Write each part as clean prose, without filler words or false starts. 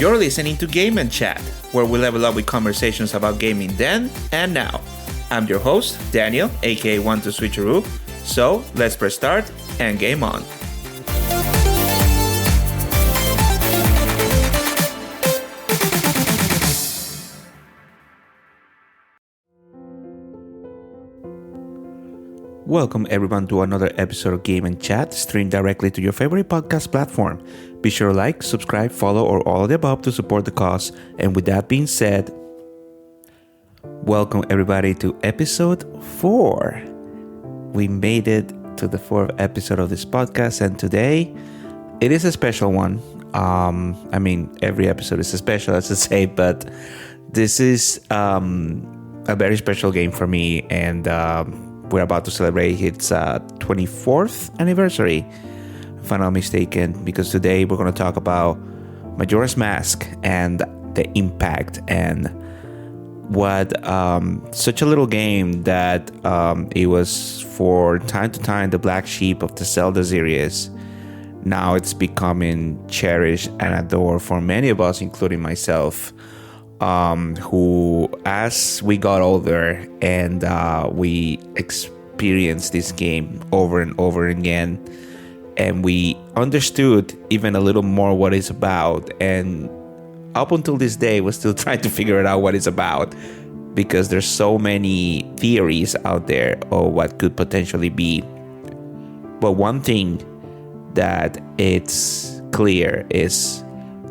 You're listening to Game and Chat, where we level up with conversations about gaming then and now. I'm your host, Daniel, aka One to Switcheroo. So let's press start and game on. Welcome everyone to another episode of Game and Chat, streamed directly to your favorite podcast platform. Be sure to like, subscribe, follow, or all of the above to support the cause. And with that being said, welcome everybody to episode 4. We made it to the 4th episode of this podcast, and today it is a special one. Every episode is a special, as I say, but this is a very special game for me, and we're about to celebrate its 24th anniversary, if I'm not mistaken, because today we're going to talk about Majora's Mask and the impact and what such a little game that it was for time to time the black sheep of the Zelda series. Now it's becoming cherished and adored for many of us, including myself, who, as we got older and we experienced this game over and over again, and we understood even a little more what it's about, and up until this day we're still trying to figure it out what it's about, because there's so many theories out there of what could potentially be. But one thing that it's clear is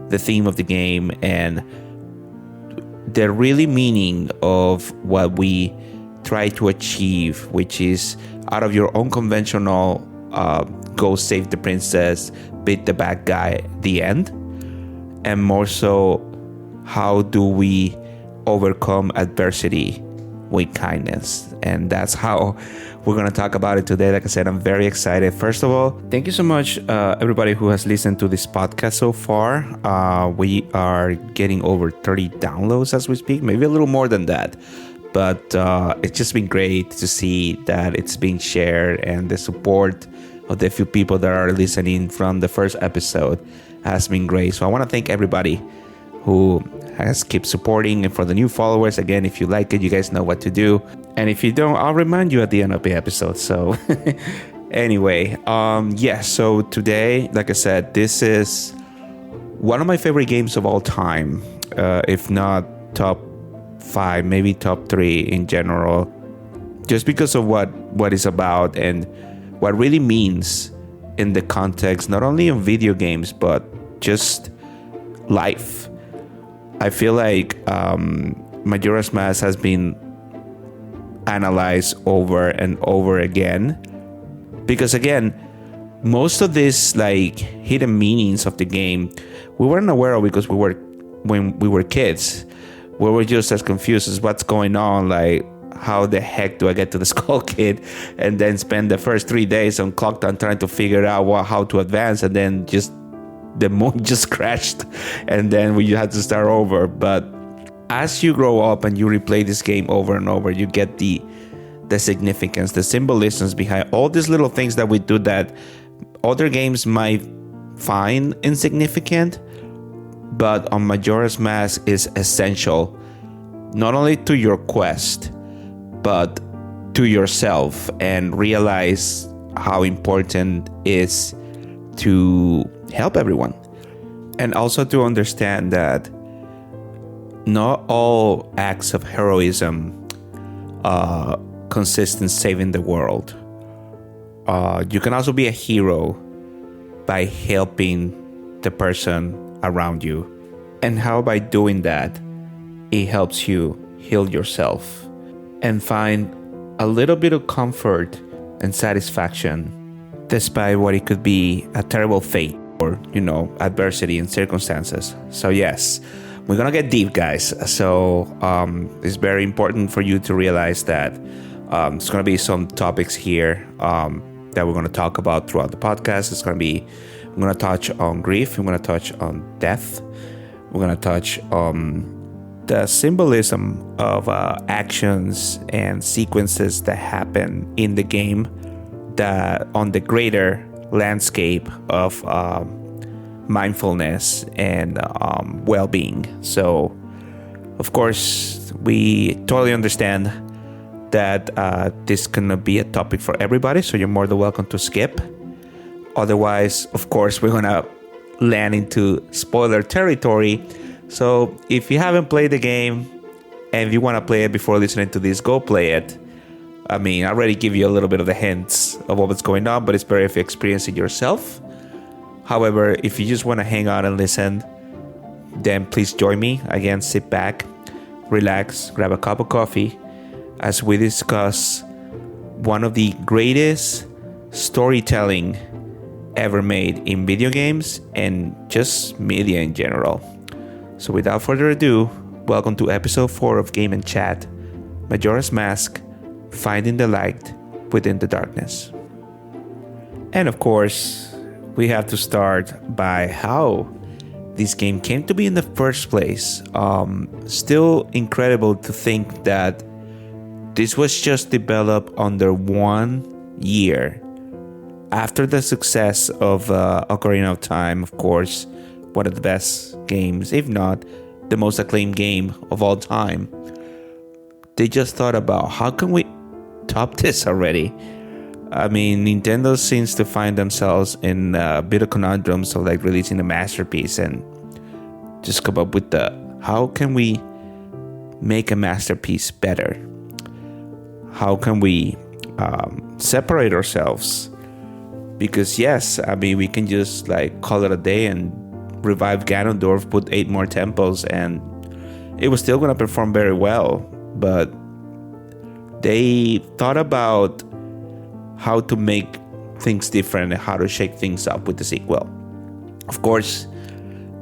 the theme of the game and the really meaning of what we try to achieve, which is out of your unconventional go save the princess, beat the bad guy, the end, and more so, how do we overcome adversity with kindness? And that's how we're going to talk about it today. Like I said, I'm very excited. First of all, thank you so much, everybody who has listened to this podcast so far. We are getting over 30 downloads as we speak, maybe a little more than that. But it's just been great to see that it's being shared, and the support of the few people that are listening from the first episode has been great. So I want to thank everybody who has kept supporting, and for the new followers, again, if you like it, you guys know what to do. And if you don't, I'll remind you at the end of the episode. So anyway, so today, like I said, this is one of my favorite games of all time, if not top 5, maybe top 3 in general, just because of what it's about and what really means in the context, not only of video games, but just life. I feel like Majora's Mask has been analyzed over and over again, because again, most of this like hidden meanings of the game we weren't aware of, because when we were kids, we were just as confused as what's going on, like how the heck do I get to the Skull Kid, and then spend the first 3 days on Clock Town trying to figure out how to advance, and then just the moon just crashed, and then we had to start over. But as you grow up and you replay this game over and over, you get the significance, the symbolisms behind all these little things that we do that other games might find insignificant, but on Majora's Mask is essential, not only to your quest, but to yourself, and realize how important it is to help everyone, and also to understand that not all acts of heroism consist in saving the world. You can also be a hero by helping the person around you, and how by doing that it helps you heal yourself and find a little bit of comfort and satisfaction despite what it could be a terrible fate or, adversity and circumstances. So yes, we're gonna get deep, guys. So it's very important for you to realize that there's gonna be some topics here that we're gonna talk about throughout the podcast. I'm gonna touch on grief, I'm gonna touch on death, we're gonna touch on the symbolism of actions and sequences that happen in the game, that on the greater landscape of mindfulness and well-being. So, of course, we totally understand that this cannot be a topic for everybody, so you're more than welcome to skip. Otherwise, of course, we're gonna land into spoiler territory. So if you haven't played the game and if you want to play it before listening to this, go play it. I mean, I already give you a little bit of the hints of what's going on, but it's better if you experience it yourself. However, if you just want to hang out and listen, then please join me. Again, sit back, relax, grab a cup of coffee as we discuss one of the greatest storytelling ever made in video games and just media in general. So without further ado, welcome to episode 4 of Game and Chat, Majora's Mask, Finding the Light Within the Darkness. And of course, we have to start by how this game came to be in the first place. Still incredible to think that this was just developed under 1 year. After the success of Ocarina of Time, of course, one of the best games, if not the most acclaimed game of all time, they just thought about how can we top this already. I mean, Nintendo seems to find themselves in a bit of conundrums of like releasing a masterpiece and just come up with the how can we make a masterpiece better? How can we separate ourselves? Because yes, I mean, we can just like call it a day and revive Ganondorf, put 8 more temples, and it was still going to perform very well. But they thought about how to make things different and how to shake things up with the sequel. Of course,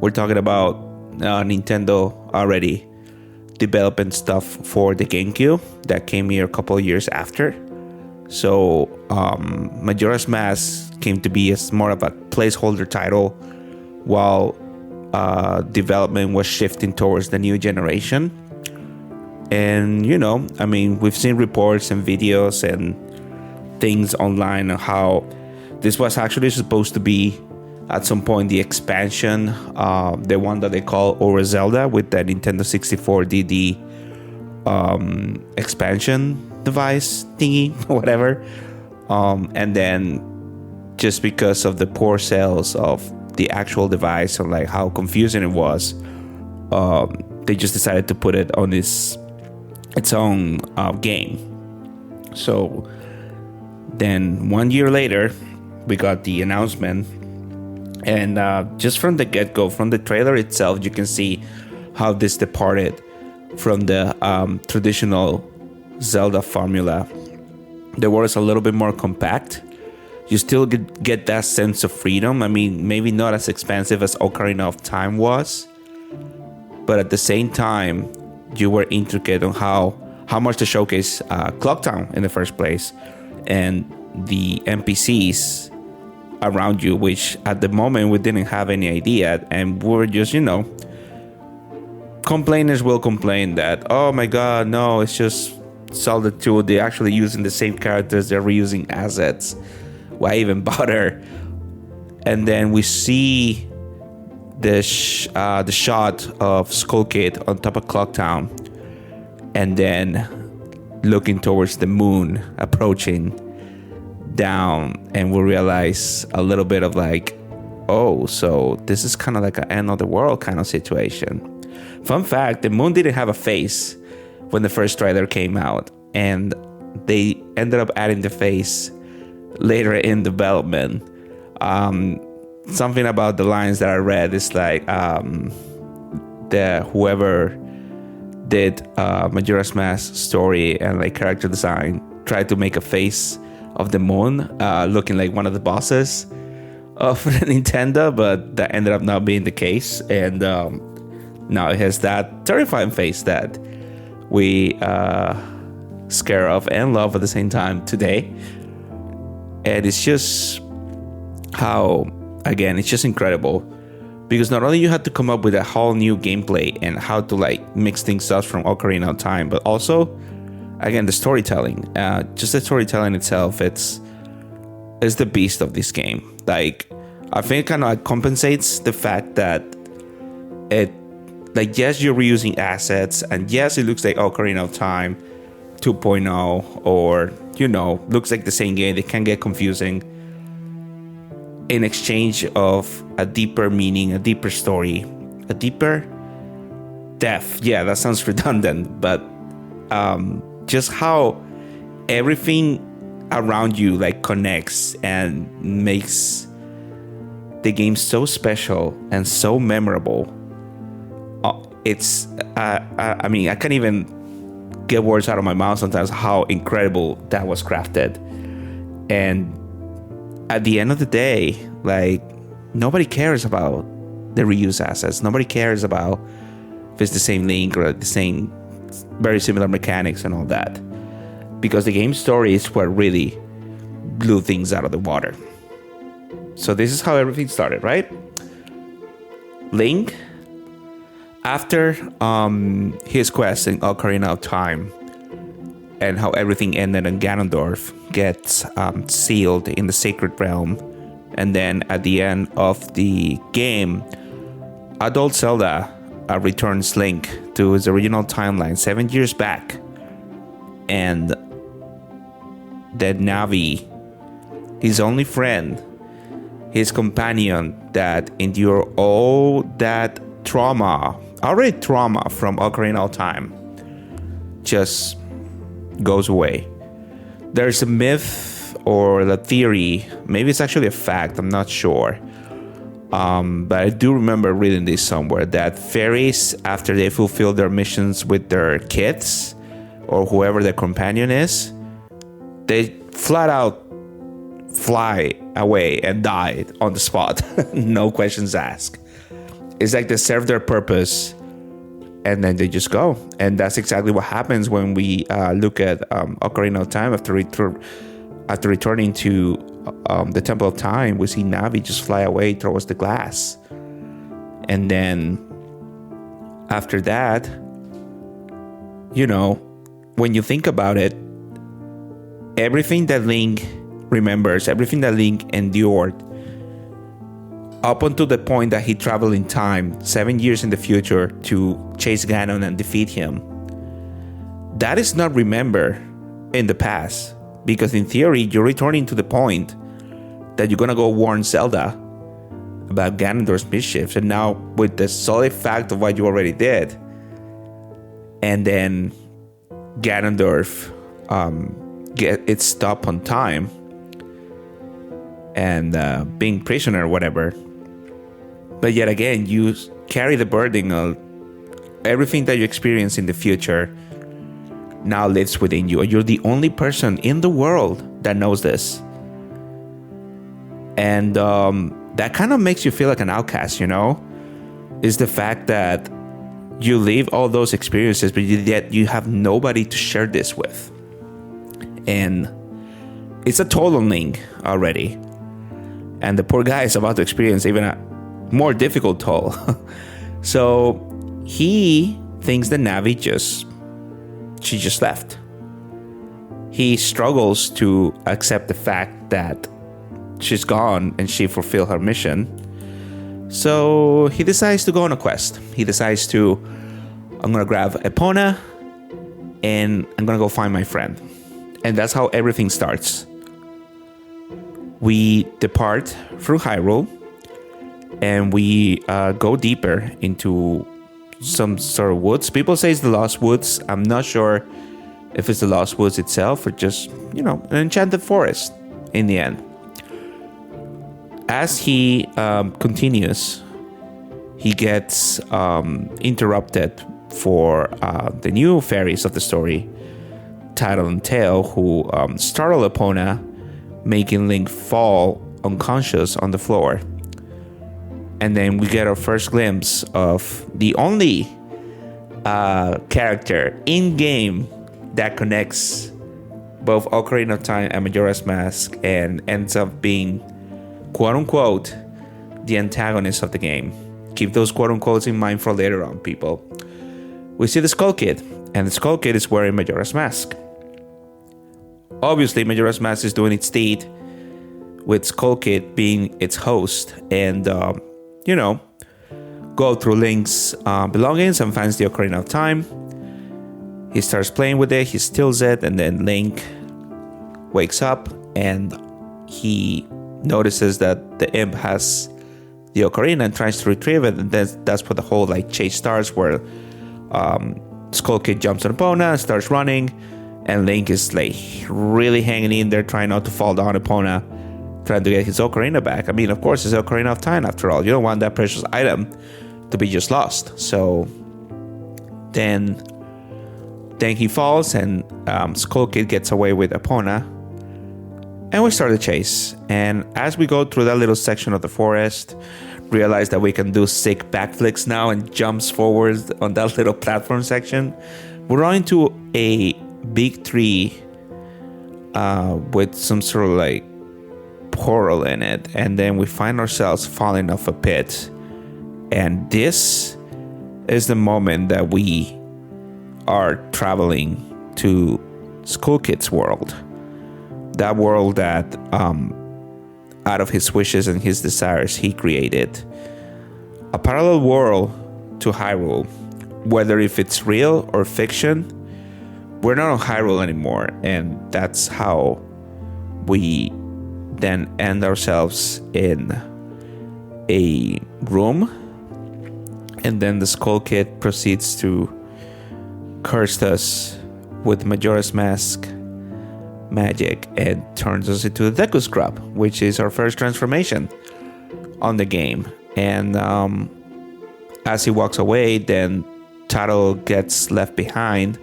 we're talking about Nintendo already developing stuff for the GameCube that came here a couple of years after. So Majora's Mask came to be as more of a placeholder title while development was shifting towards the new generation. And, you know, I mean, we've seen reports and videos and things online on how this was actually supposed to be at some point the expansion, the one that they call Over Zelda with the Nintendo 64 DD expansion device thingy, whatever. And then just because of the poor sales of the actual device and like how confusing it was, they just decided to put it on its own game. So then 1 year later, we got the announcement, and just from the get-go, from the trailer itself, you can see how this departed from the traditional Zelda formula. The world is a little bit more compact. You still get that sense of freedom. I mean, maybe not as expansive as Ocarina of Time was, but at the same time, you were intricate on how much to showcase Clock Town in the first place and the NPCs around you, which at the moment we didn't have any idea, and we were just, you know, complainers will complain that, oh my god, no, it's just Zelda 2, they're actually using the same characters, they're reusing assets, why even bother? And then we see the shot of Skull Kid on top of Clock Town, and then looking towards the moon, approaching down, and we realize a little bit of like, oh, so this is kind of like an end of the world kind of situation. Fun fact, the moon didn't have a face when the first trailer came out, and they ended up adding the face later in development. Something about the lines that I read is like whoever did Majora's Mask story and like character design tried to make a face of the moon looking like one of the bosses of Nintendo, but that ended up not being the case, and now it has that terrifying face that we scare of and love at the same time today. And it's just how, again, it's just incredible, because not only you had to come up with a whole new gameplay and how to like mix things up from Ocarina of Time, but also, again, the storytelling. Just the storytelling itself, it's the beast of this game. Like, I think it kind of like compensates the fact that it, like, yes, you're reusing assets, and yes, it looks like Ocarina of Time 2.0, or, you know, looks like the same game. They can get confusing in exchange of a deeper meaning, a deeper story, a deeper depth. Yeah, that sounds redundant, but just how everything around you like connects and makes the game so special and so memorable. It's I mean, I can't even get words out of my mouth sometimes how incredible that was crafted. And at the end of the day, like, nobody cares about the reuse assets. Nobody cares about if it's the same Link or the same very similar mechanics and all that, because the game story is what really blew things out of the water. So this is how everything started, right? Link, after his quest in Ocarina of Time, and how everything ended and Ganondorf gets sealed in the Sacred Realm, and then at the end of the game, adult Zelda returns Link to his original timeline 7 years back, and that Navi, his only friend, his companion that endured all that trauma from Ocarina of Time, just goes away. There's a myth or the theory, maybe it's actually a fact, I'm not sure, but I do remember reading this somewhere, that fairies, after they fulfill their missions with their kids or whoever their companion is, they flat out fly away and die on the spot. No questions asked. It's like they serve their purpose and then they just go. And that's exactly what happens when we look at Ocarina of Time. After returning to the Temple of Time, we see Navi just fly away towards the glass. And then after that, you know, when you think about it, everything that Link remembers, everything that Link endured up until the point that he traveled in time 7 years in the future to chase Ganon and defeat him, that is not remembered in the past, because in theory you're returning to the point that you're gonna go warn Zelda about Ganondorf's mischiefs, and now with the solid fact of what you already did, and then Ganondorf get its stop on time and being prisoner or whatever. But yet again, you carry the burden of everything that you experience in the future now lives within you. You're the only person in the world that knows this. And that kind of makes you feel like an outcast, you know? Is the fact that you live all those experiences, but yet you have nobody to share this with. And it's a toll on Link already. And the poor guy is about to experience even a more difficult toll. So he thinks that Navi she just left. He struggles to accept the fact that she's gone and she fulfilled her mission. So he decides to go on a quest. He decides to, I'm going to grab Epona and I'm going to go find my friend. And that's how everything starts. We depart through Hyrule and we go deeper into some sort of woods. People say it's the Lost Woods. I'm not sure if it's the Lost Woods itself or just, you know, an enchanted forest in the end. As he continues, he gets interrupted for the new fairies of the story, Tattle and Tail, who startle Epona, making Link fall unconscious on the floor. And then we get our first glimpse of the only character in-game that connects both Ocarina of Time and Majora's Mask and ends up being, quote-unquote, the antagonist of the game. Keep those quote-unquotes in mind for later on, people. We see the Skull Kid, and the Skull Kid is wearing Majora's Mask. Obviously, Majora's Mask is doing its deed with Skull Kid being its host, and go through Link's belongings and finds the Ocarina of Time. He starts playing with it, he steals it, and then Link wakes up and he notices that the imp has the ocarina and tries to retrieve it, and that's where the whole chase starts, where Skull Kid jumps on Epona and starts running, and Link is really hanging in there, trying not to fall down Epona, trying to get his ocarina back. I mean, of course, it's Ocarina of Time after all. You don't want that precious item to be just lost. So then he falls, and Skull Kid gets away with Epona, and we start the chase. And as we go through that little section of the forest, realize that we can do sick backflips now and jumps forward on that little platform section. We run into a big tree with some sort of portal in it, and then we find ourselves falling off a pit. And this is the moment that we are traveling to Skull Kid's world. That world that, out of his wishes and his desires, he created a parallel world to Hyrule. Whether if it's real or fiction, we're not on Hyrule anymore, and that's how we then end ourselves in a room, and then the Skull Kid proceeds to curse us with Majora's Mask magic and turns us into the Deku Scrub, which is our first transformation on the game. And as he walks away, then Taro gets left behind,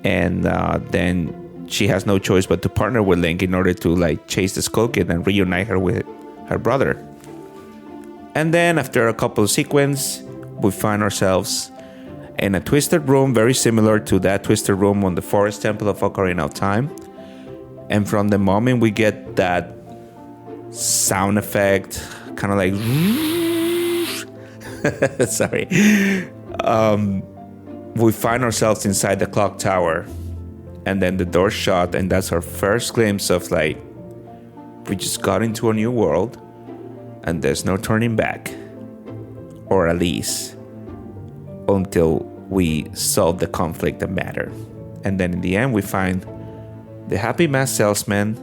and then she has no choice but to partner with Link in order to chase the Skull Kid and reunite her with her brother. And then after a couple of sequences, we find ourselves in a twisted room very similar to that twisted room on the Forest Temple of Ocarina of Time. And from the moment we get that sound effect, kind of sorry, we find ourselves inside the clock tower, and then the door shut, and that's our first glimpse of we just got into a new world, and there's no turning back, or at least until we solve the conflict that matter. And then in the end, we find the Happy Mask Salesman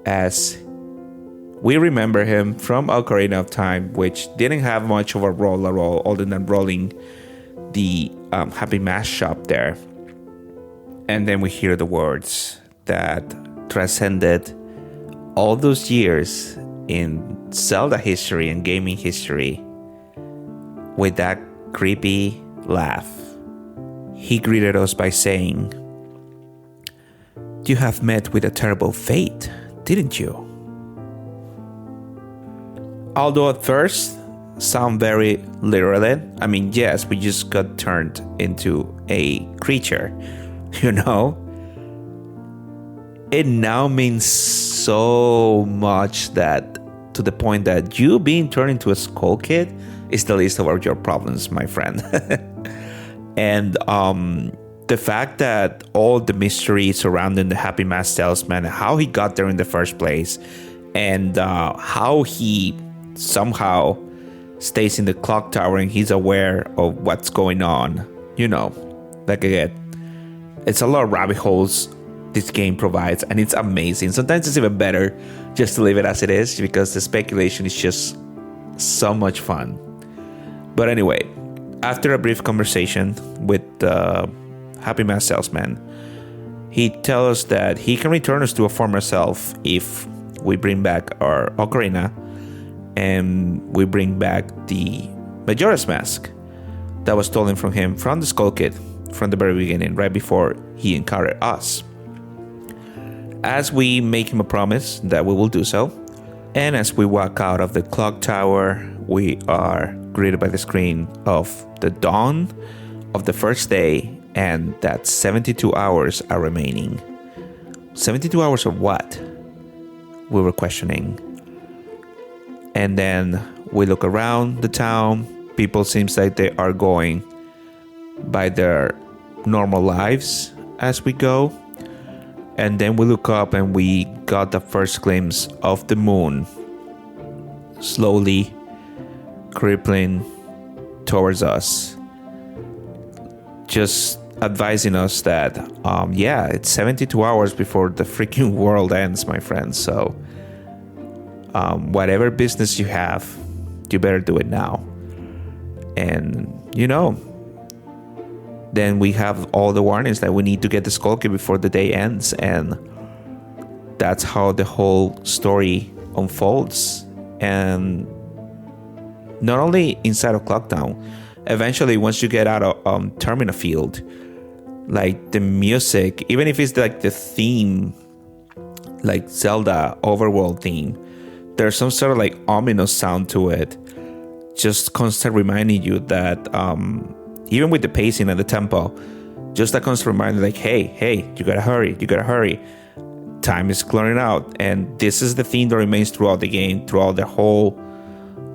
as we remember him from Ocarina of Time, which didn't have much of a role at all, other than rolling the Happy Mask shop there. And then we hear the words that transcended all those years in Zelda history and gaming history with that creepy laugh. He greeted us by saying, "You have met with a terrible fate, didn't you?" Although at first sound very literally. I mean, yes, we just got turned into a creature, It now means so much that to the point that you being turned into a Skull Kid is the least of your problems, my friend. And the fact that all the mystery surrounding the Happy Mask Salesman, how he got there in the first place, and how he somehow stays in the clock tower and he's aware of what's going on, again, it's a lot of rabbit holes this game provides, and it's amazing. Sometimes it's even better just to leave it as it is, because the speculation is just so much fun. But anyway, after a brief conversation with the Happy Mask Salesman, he tells us that he can return us to a former self if we bring back our ocarina and we bring back the Majora's Mask that was stolen from him from the Skull Kid from the very beginning, right before he encountered us. As we make him a promise that we will do so, and as we walk out of the clock tower, we are greeted by the screen of the dawn of the first day, and that 72 hours are remaining. 72 hours of what? We were questioning. And then we look around the town. People seems like they are going by their normal lives as we go. And then we look up and we got the first glimpse of the moon slowly crippling towards us, just advising us that it's 72 hours before the freaking world ends, my friends. So whatever business you have, you better do it now. And then we have all the warnings that we need to get the skull key before the day ends, and that's how the whole story unfolds. And not only inside of Clocktown, eventually once you get out of Termina field, like the music, even if it's like the theme, like Zelda overworld theme, there's some sort of like ominous sound to it, just constant reminding you that even with the pacing and the tempo, just a constant reminder like, hey, you gotta hurry, time is clearing out. And this is the theme that remains throughout the game, throughout the whole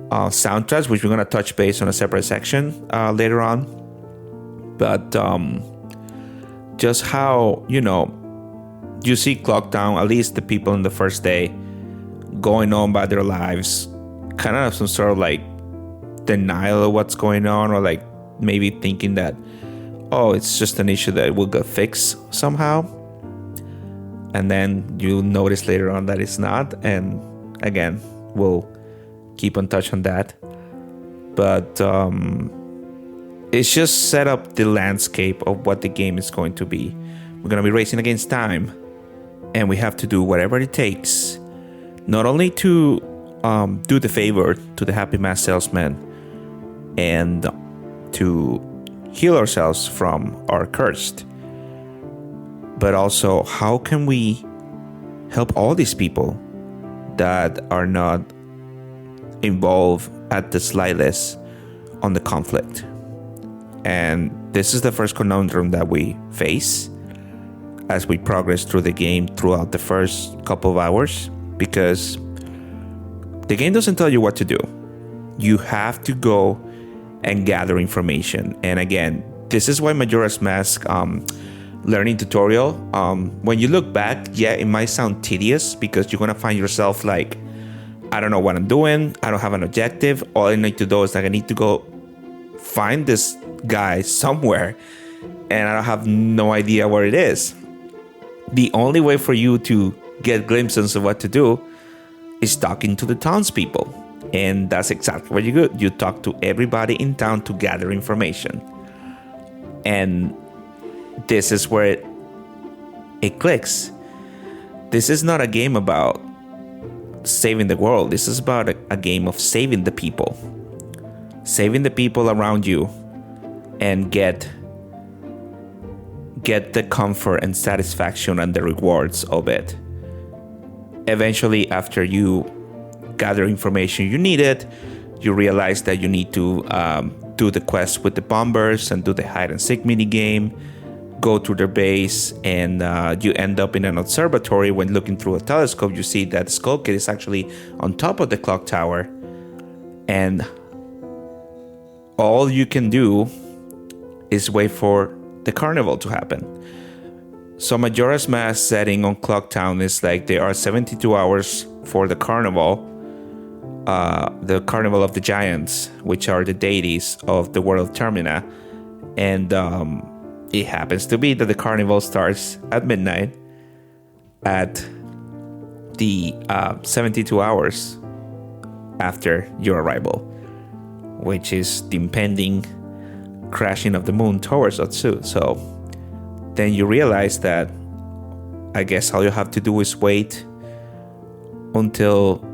soundtracks, which we're gonna touch base on a separate section later on. But just how you see Clocktown, at least the people in the first day, going on by their lives, kind of some sort of like denial of what's going on, or like maybe thinking that, oh, it's just an issue that will get fixed somehow. And then you'll notice later on that it's not. And again, we'll keep on touch on that. But it's just set up the landscape of what the game is going to be. We're going to be racing against time, and we have to do whatever it takes, not only to do the favor to the Happy Mask Salesman and to heal ourselves from our cursed, but also how can we help all these people that are not involved at the slightest on the conflict. And this is the first conundrum that we face as we progress through the game throughout the first couple of hours, because the game doesn't tell you what to do. You have to go and gather information. And again, this is why Majora's Mask learning tutorial, when you look back, it might sound tedious, because you're gonna find yourself like, I don't know what I'm doing, I don't have an objective, all I need to do is like I need to go find this guy somewhere, and I have no idea where it is. The only way for you to get glimpses of what to do is talking to the townspeople. And that's exactly what you do. You talk to everybody in town to gather information. And this is where it clicks. This is not a game about saving the world. This is about a game of saving the people. Saving the people around you and get the comfort and satisfaction and the rewards of it. Eventually, after you gather information you needed, you realize that you need to do the quest with the bombers and do the hide and seek mini game, go to their base, and you end up in an observatory. When looking through a telescope, you see that the skull kid is actually on top of the clock tower, and all you can do is wait for the carnival to happen. So Majora's Mask setting on Clocktown is like there are 72 hours for the carnival of the giants, which are the deities of the world of Termina. And it happens to be that the carnival starts at midnight at the 72 hours after your arrival, which is the impending crashing of the moon towards Otsu. So then you realize that I guess all you have to do is wait until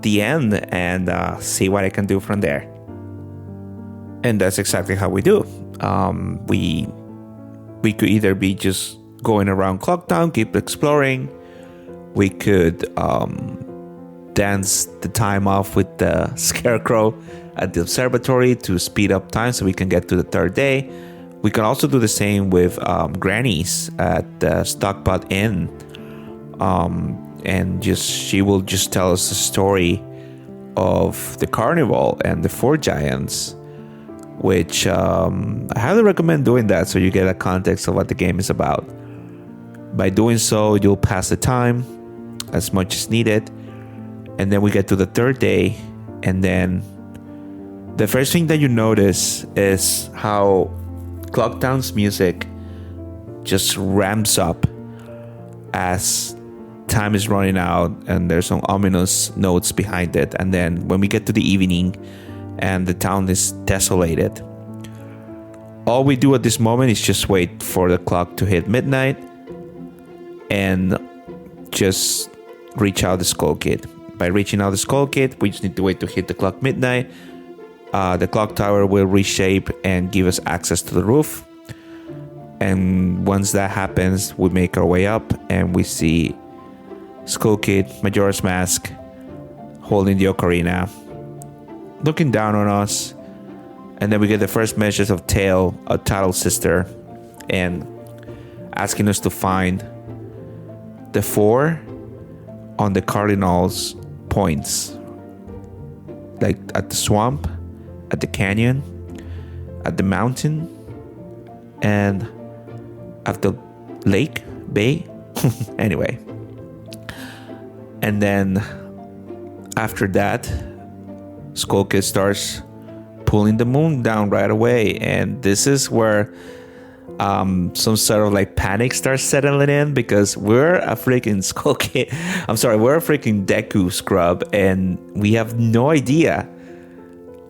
the end and see what I can do from there. And that's exactly how we do. We could either be just going around Clocktown, keep exploring. We could dance the time off with the scarecrow at the observatory to speed up time so we can get to the third day. We can also do the same with Granny's at the Stockpot Inn. And she will just tell us the story of the carnival and the four giants, which I highly recommend doing that so you get a context of what the game is about. By doing so, you'll pass the time as much as needed. And then we get to the third day, and then the first thing that you notice is how Clocktown's music just ramps up as time is running out, and there's some ominous notes behind it. And then when we get to the evening and the town is desolated, all we do at this moment is just wait for the clock to hit midnight and just reach out the Skull Kid. By reaching out the Skull Kid, we just need to wait to hit the clock midnight. The clock tower will reshape and give us access to the roof. And once that happens, we make our way up and we see Skull Kid, Majora's Mask, holding the ocarina, looking down on us. And then we get the first message of Tail, a Tattle sister, and asking us to find the 4 on the cardinal's points, like at the swamp, at the canyon, at the mountain, and at the lake, bay. Anyway. And then after that, Skull Kid starts pulling the moon down right away. And this is where some sort of like panic starts settling in, because we're a freaking Skull Kid. We're a freaking Deku scrub, and we have no idea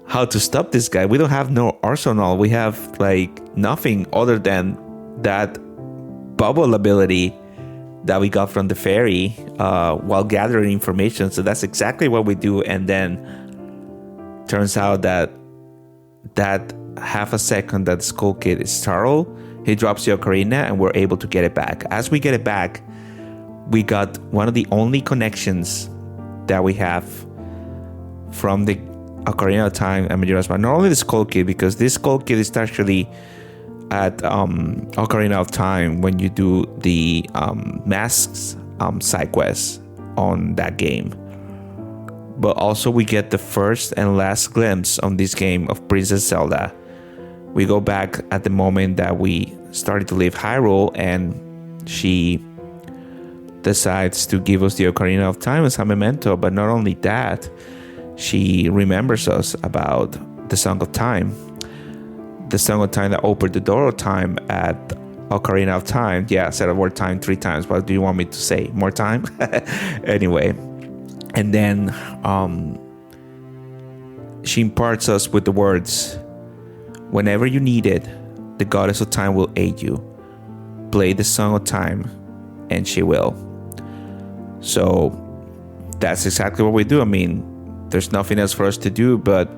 how to stop this guy. We don't have no arsenal. We have like nothing other than that bubble ability that we got from the fairy while gathering information. So that's exactly what we do. And then turns out that half a second that Skull Kid is startled, he drops the ocarina and we're able to get it back. As we get it back, we got one of the only connections that we have from the Ocarina of Time and Majora's Mask. Not only the Skull Kid, because this Skull Kid is actually at Ocarina of Time when you do the masks side quest on that game. But also we get the first and last glimpse on this game of Princess Zelda. We go back at the moment that we started to leave Hyrule, and she decides to give us the Ocarina of Time as a memento. But not only that, she remembers us about the Song of Time. The Song of Time that opened the door of time at Ocarina of Time. Yeah, I said the word time 3 times. What do you want me to say? More time? Anyway. And then she imparts us with the words, "Whenever you need it, the Goddess of Time will aid you. Play the Song of Time, and she will." So that's exactly what we do. I mean, there's nothing else for us to do but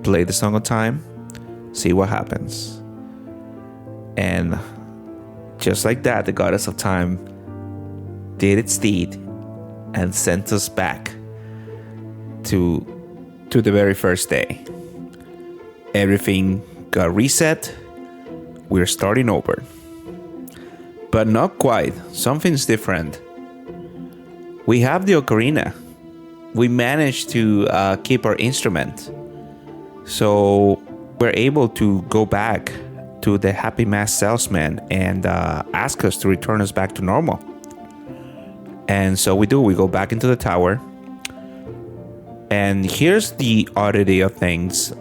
play the Song of Time, see what happens. And just like that, the Goddess of Time did its deed and sent us back to the very first day. Everything got reset. We're starting over. But not quite. Something's different. We have the ocarina. We managed to keep our instrument. So we're able to go back to the Happy Mask salesman and ask us to return us back to normal. And so we do. We go back into the tower. And here's the oddity of things.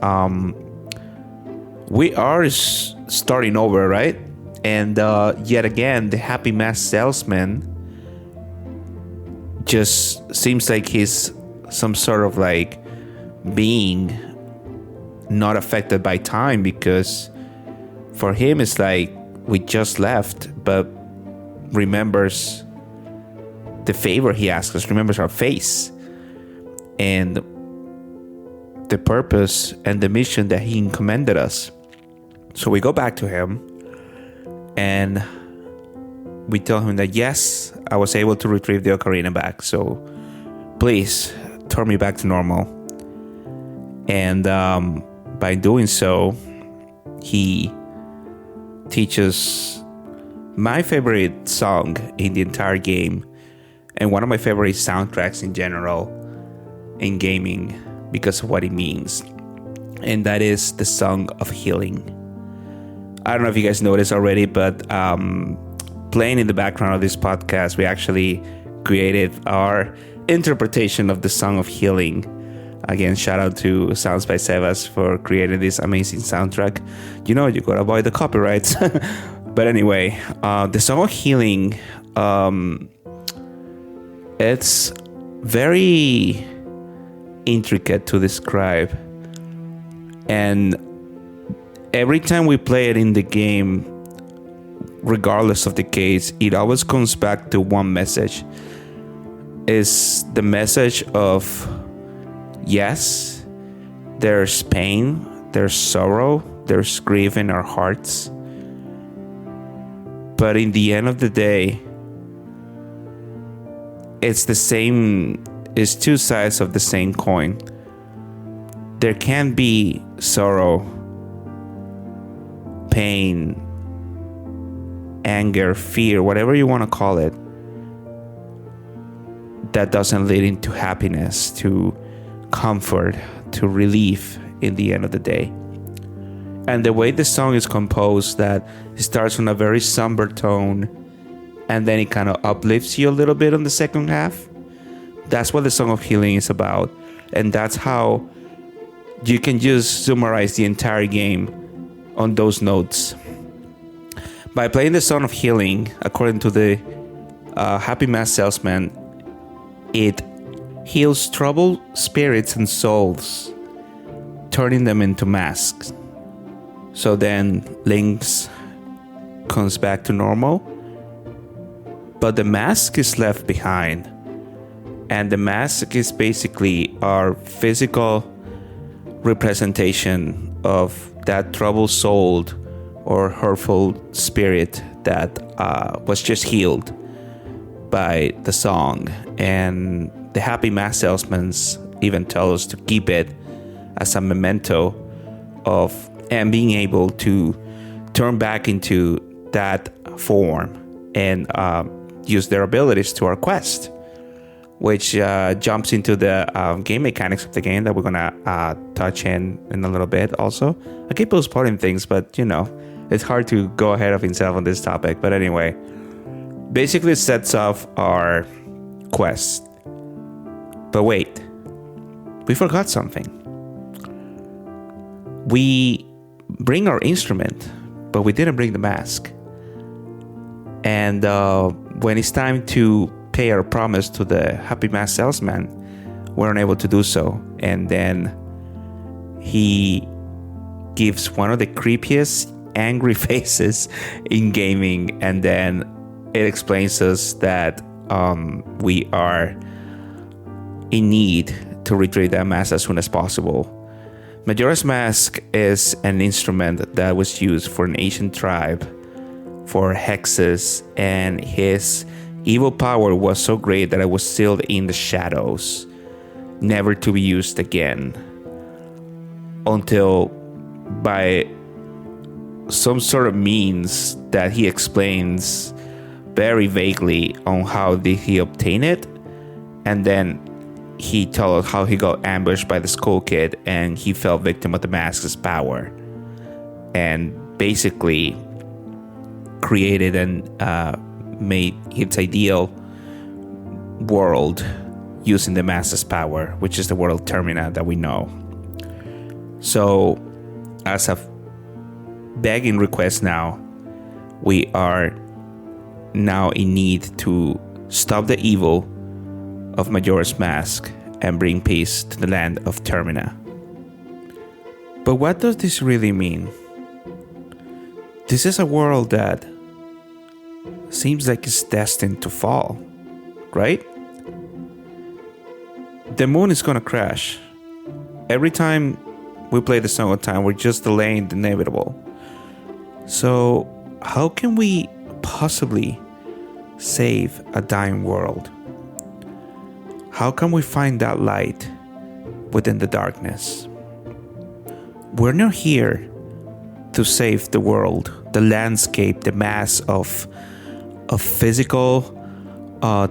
We are starting over, right? And yet again, the Happy Mask salesman just seems like he's some sort of like being not affected by time, because for him it's like we just left, but remembers the favor he asked us, remembers our face and the purpose and the mission that he commended us. So we go back to him and we tell him that yes, I was able to retrieve the ocarina back, so please turn me back to normal. And by doing so, he teaches my favorite song in the entire game, and one of my favorite soundtracks in general in gaming, because of what it means. And that is the Song of Healing. I don't know if you guys noticed already, but playing in the background of this podcast, we actually created our interpretation of the Song of Healing. Again, shout out to Sounds by Sebas for creating this amazing soundtrack. You gotta avoid the copyrights. But anyway, the Song of Healing, it's very intricate to describe. And every time we play it in the game, regardless of the case, it always comes back to one message. It's the message of, yes, there's pain, there's sorrow, there's grief in our hearts. But in the end of the day, it's two sides of the same coin. There can be sorrow, pain, anger, fear, whatever you want to call it, that doesn't lead into happiness, to comfort, to relief in the end of the day. And the way the song is composed, that it starts on a very somber tone and then it kind of uplifts you a little bit on the second half. That's what the Song of Healing is about. And that's how you can just summarize the entire game on those notes. By playing the Song of Healing, according to the Happy Mask Salesman, it heals troubled spirits and souls, turning them into masks. So then Link's comes back to normal, but the mask is left behind. And the mask is basically our physical representation of that troubled soul or hurtful spirit that was just healed by the song. And the Happy Mask Salesman even tell us to keep it as a memento of and being able to turn back into that form and use their abilities to our quest, which jumps into the game mechanics of the game that we're gonna touch in a little bit. Also, I keep postponing things, but it's hard to go ahead of himself on this topic. But anyway, basically it sets off our quest. But wait, we forgot something. We bring our instrument, but we didn't bring the mask. And when it's time to pay our promise to the Happy Mask Salesman, we're unable to do so. And then he gives one of the creepiest angry faces in gaming, and then it explains us that we are in need to retrieve that mask as soon as possible. Majora's Mask is an instrument that was used for an ancient tribe for hexes, and his evil power was so great that it was sealed in the shadows, never to be used again, until by some sort of means that he explains very vaguely on how did he obtain it. And then he tells us how he got ambushed by the Skull Kid and he fell victim of the mask's power, and basically created and made its ideal world using the mask's power, which is the world of Termina that we know. So as a begging request now, we are now in need to stop the evil of Majora's Mask and bring peace to the land of Termina. But what does this really mean? This is a world that seems like it's destined to fall, right? The moon is gonna crash. Every time we play the Song of Time, we're just delaying the inevitable. So how can we possibly save a dying world? How can we find that light within the darkness? We're not here to save the world, the landscape, the mass of physical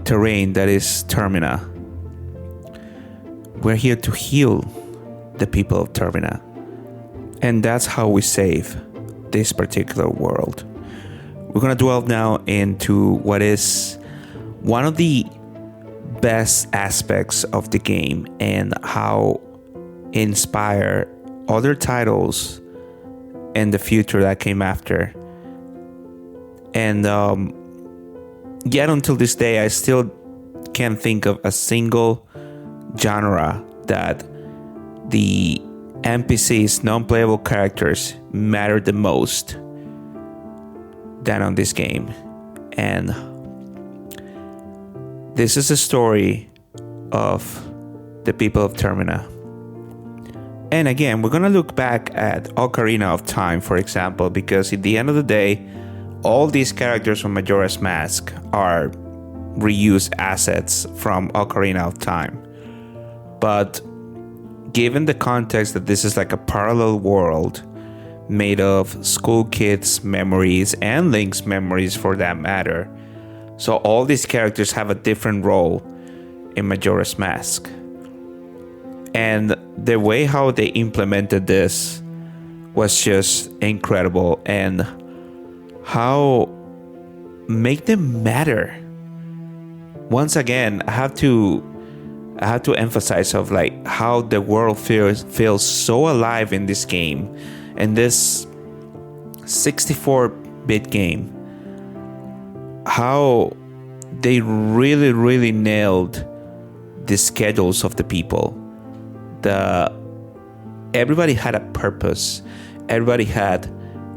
terrain that is Termina. We're here to heal the people of Termina. And that's how we save this particular world. we're going to dwell now into what is one of the best aspects of the game and how it inspired other titles in the future that came after. And yet until this day, I still can't think of a single genre that the NPCs, non-playable characters, matter the most than on this game. And this is a story of the people of Termina. And again, we're going to look back at Ocarina of Time, for example, because at the end of the day, all these characters from Majora's Mask are reused assets from Ocarina of Time. But given the context that this is like a parallel world made of school kids' memories and Link's memories for that matter, so all these characters have a different role in Majora's Mask. And the way how they implemented this was just incredible, and how make them matter. Once again, I have to emphasize of like how the world feels so alive in this game, in this 64-bit game. How they really nailed the schedules of the people. Everybody had a purpose. Everybody had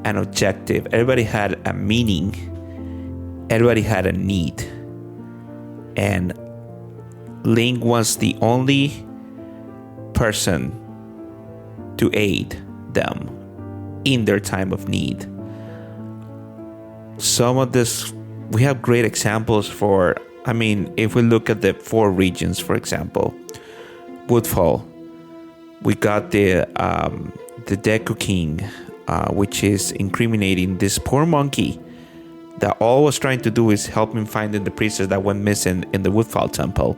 an objective. Everybody had a meaning. Everybody had a need. And Link was the only person to aid them in their time of need. Some of this, we have great examples for, if we look at the 4 regions, for example, Woodfall, we got the Deku King, which is incriminating this poor monkey that all was trying to do is help him find the princess that went missing in the Woodfall Temple.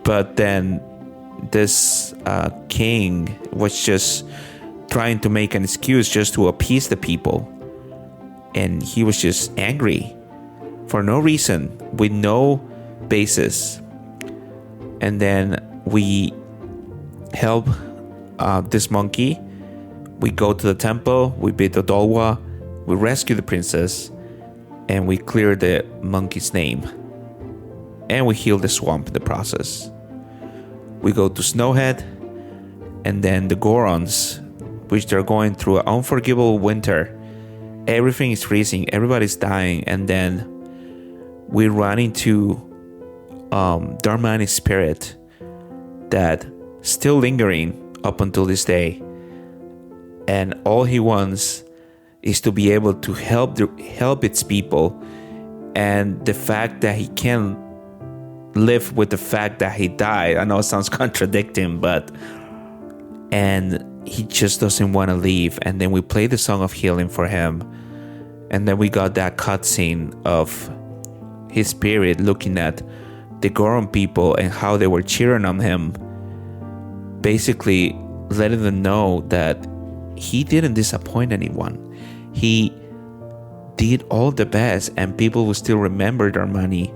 But then this king was just trying to make an excuse just to appease the people. And he was just angry for no reason, with no basis. And then we help this monkey. We go to the temple, we beat the Dolwa, we rescue the princess, and we clear the monkey's name. And we heal the swamp in the process. We go to Snowhead, and then the Gorons, which they're going through an unforgivable winter. Everything is freezing, everybody's dying, and then we run into Darmani's spirit that still lingering up until this day. And all he wants is to be able to help its people. And the fact that he can't live with the fact that he died, I know it sounds contradicting, and he just doesn't want to leave. And then we play the song of healing for him, and then we got that cutscene of his spirit looking at the Goron people and how they were cheering on him, basically letting them know that he didn't disappoint anyone. He did all the best, and people will still remember Darmani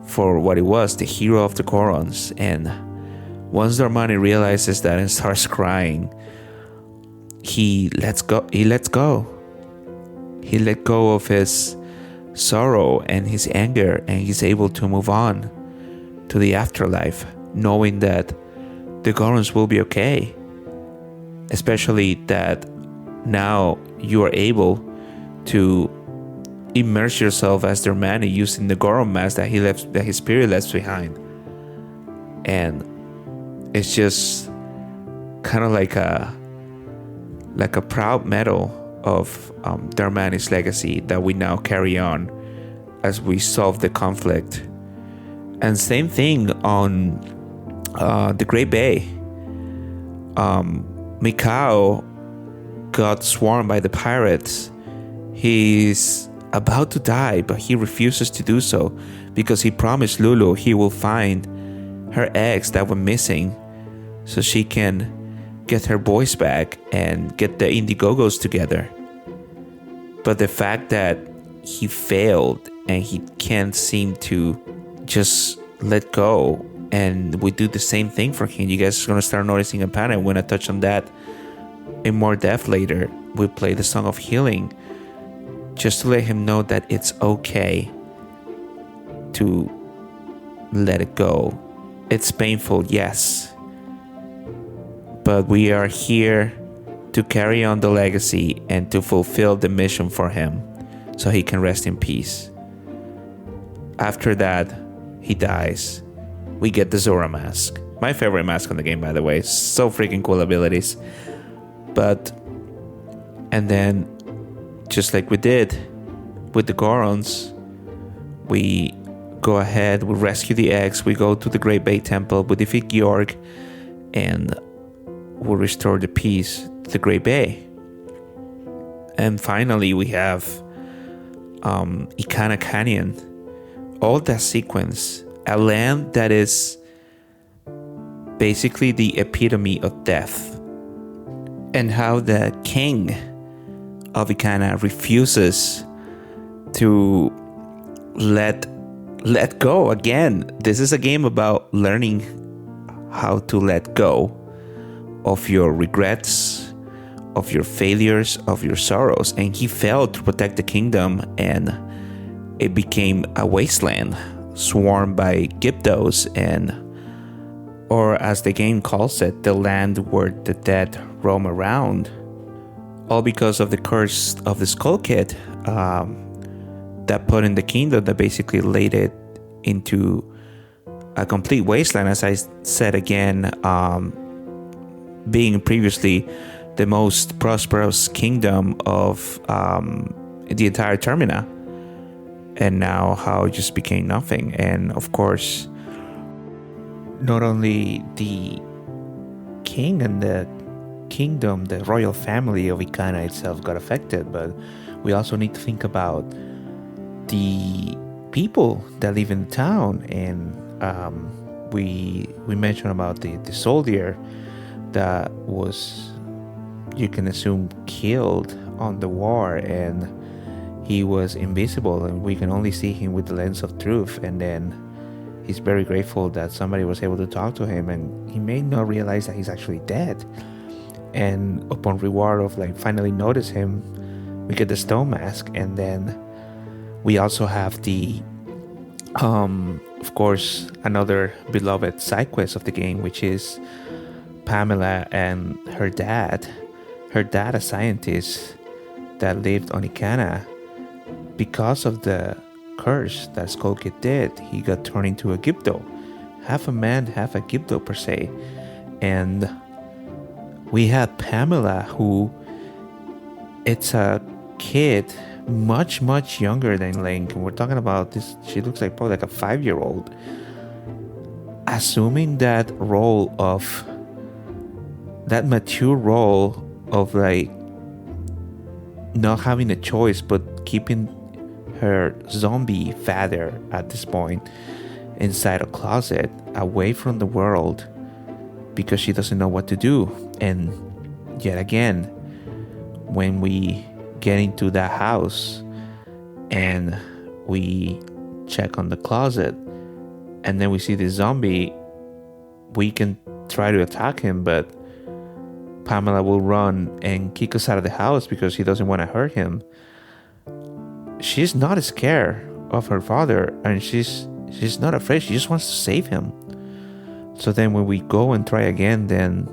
for what it was, the hero of the Gorons. And once Darmani realizes that and starts crying, he lets go. He let go of his sorrow and his anger, and he's able to move on to the afterlife, knowing that the Gorons will be okay. Especially that now you are able to immerse yourself as their man using the Goron mask that his spirit left behind. And it's just kind of like a proud medal of Darmani's legacy that we now carry on as we solve the conflict. And same thing on the Great Bay. Mikao got swarmed by the pirates. He's about to die, but he refuses to do so because he promised Lulu he will find her eggs that were missing so she can get her boys back and get the Indigogos together. But the fact that he failed and he can't seem to just let go, and we do the same thing for him. You guys are going to start noticing a pattern. When I touch on that in more depth later, we play the Song of Healing just to let him know that it's okay to let it go. It's painful, yes, but we are here to carry on the legacy and to fulfill the mission for him so he can rest in peace. After that, he dies. We get the Zora mask. My favorite mask on the game, by the way. So freaking cool abilities. And then, just like we did with the Gorons, we go ahead, we rescue the eggs, we go to the Great Bay Temple, we defeat Georg, and we restore the peace to the Great Bay. And finally, we have Ikana Canyon. All that sequence, a land that is basically the epitome of death, and how the king of Ikana refuses to let go. Again, this is a game about learning how to let go of your regrets, of your failures, of your sorrows. And he failed to protect the kingdom, and it became a wasteland swarmed by Gyptos, or as the game calls it, the land where the dead roam around. All because of the curse of the Skull Kid that put in the kingdom, that basically laid it into a complete wasteland. As I said again, being previously the most prosperous kingdom of the entire Termina, and now how it just became nothing. And of course, not only the king and the kingdom, the royal family of Ikana itself got affected, but we also need to think about the people that live in the town. And we mentioned about the soldier that was, you can assume, killed on the war, and he was invisible, and we can only see him with the lens of truth. And then he's very grateful that somebody was able to talk to him, and he may not realize that he's actually dead. And upon reward of finally notice him, we get the stone mask. And then we also have the of course, another beloved side quest of the game, which is Pamela and her dad, a scientist that lived on Ikana. Because of the curse that Skull Kid did, he got turned into a Gypto, half a man, half a Gypto per se. And we had Pamela, who, it's a kid much younger than Link. And we're talking about this, she looks like probably like a 5-year-old, assuming that role of, that mature role of not having a choice but keeping her zombie father at this point inside a closet, away from the world, because she doesn't know what to do. And yet again, when we get into that house and we check on the closet, and then we see the zombie, we can try to attack him, but Pamela will run and kick us out of the house because she doesn't want to hurt him. She's not scared of her father, and she's not afraid. She just wants to save him. So then when we go and try again, then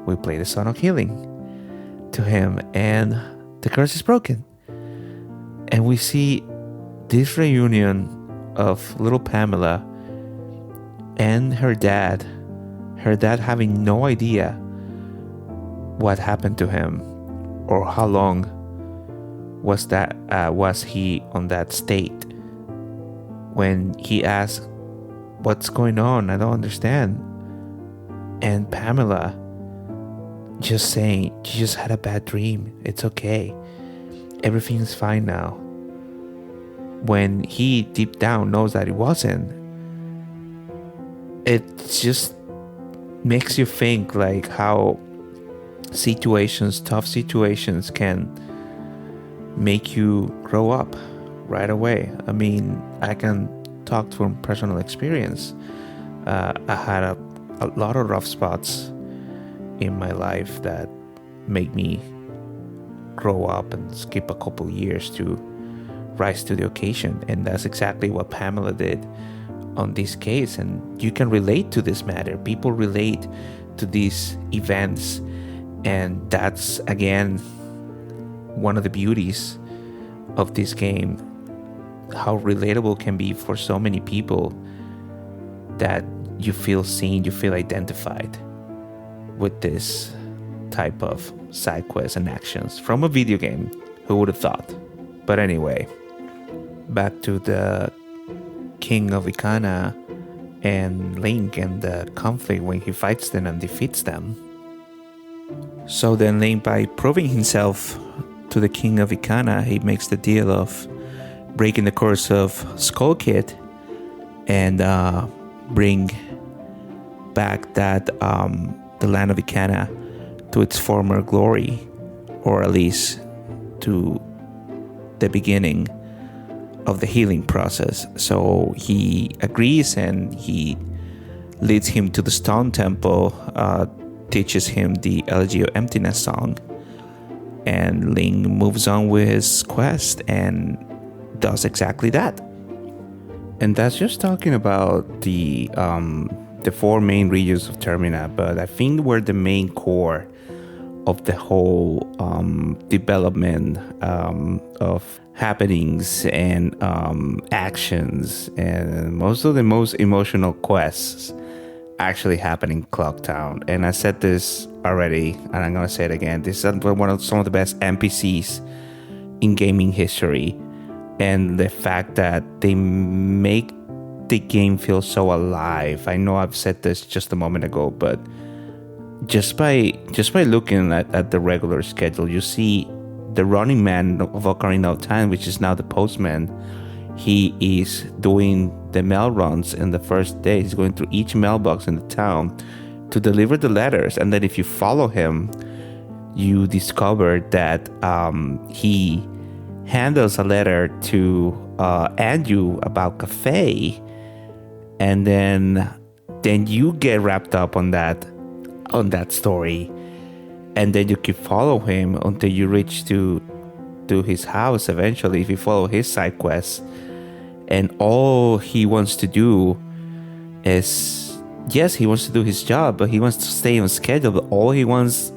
we play the Song of Healing to him, and the curse is broken. And we see this reunion of little Pamela and her dad having no idea what happened to him, or how long was he on that state. When he asked, "What's going on? I don't understand." And Pamela just saying, "You just had a bad dream. It's okay. Everything's fine now." When he deep down knows that it wasn't. It just makes you think how tough situations can make you grow up right away. I mean, I can talk from personal experience. I had a lot of rough spots in my life that make me grow up and skip a couple years to rise to the occasion. And that's exactly what Pamela did on this case. And you can relate to this matter. People relate to these events. And that's, again, one of the beauties of this game. How relatable can be for so many people that you feel seen, you feel identified with this type of side quests and actions from a video game. Who would have thought? But anyway, back to the King of Icana and Link and the conflict when he fights them and defeats them. So then Link, by proving himself to the King of Icana, he makes the deal of breaking the curse of Skull Kid and bring back that the land of Icana to its former glory, or at least to the beginning of the healing process. So he agrees and he leads him to the stone temple, teaches him the Elegy of Emptiness song, and Link moves on with his quest and does exactly that. And that's just talking about the four main regions of Termina, but I think where the main core of the whole development of happenings and actions and most of the most emotional quests actually happen in Clocktown. And I said this already, and I'm gonna say it again. This is some of the best NPCs in gaming history, and the fact that they make the game feel so alive. I know I've said this just a moment ago, but just by looking at the regular schedule, you see the running man of Ocarina of Time, which is now the postman. He is doing the mail runs in the first day. He's going through each mailbox in the town to deliver the letters. And then if you follow him, you discover that he handles a letter to Andrew about cafe, and then you get wrapped up on that story, and then you keep follow him until you reach to his house eventually, if you follow his side quests. And all he wants to do is, yes, he wants to do his job, but he wants to stay on schedule. But all he wants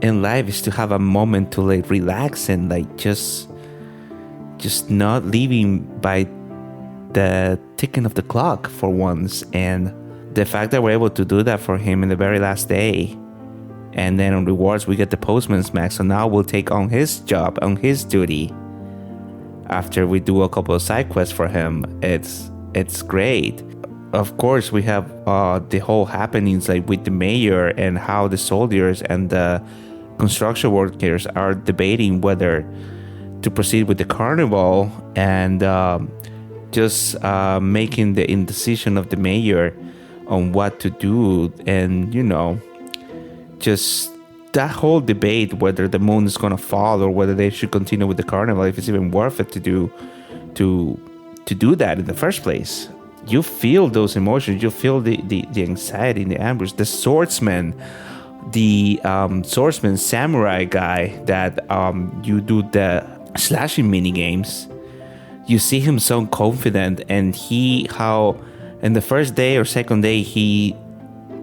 in life is to have a moment to like relax and like just not leaving by the ticking of the clock for once. And the fact that we're able to do that for him in the very last day, and then on rewards we get the postman's max. So now we'll take on his job, on his duty, after we do a couple of side quests for him. It's great. Of course, we have the whole happenings like with the mayor and how the soldiers and the construction workers are debating whether to proceed with the carnival, and just making the indecision of the mayor on what to do. And just that whole debate whether the moon is going to fall or whether they should continue with the carnival, if it's even worth it to do that in the first place. You feel those emotions, you feel the anxiety and the ambush. The swordsman samurai guy that you do the slashing mini games, you see him so confident, and how in the first day or second day he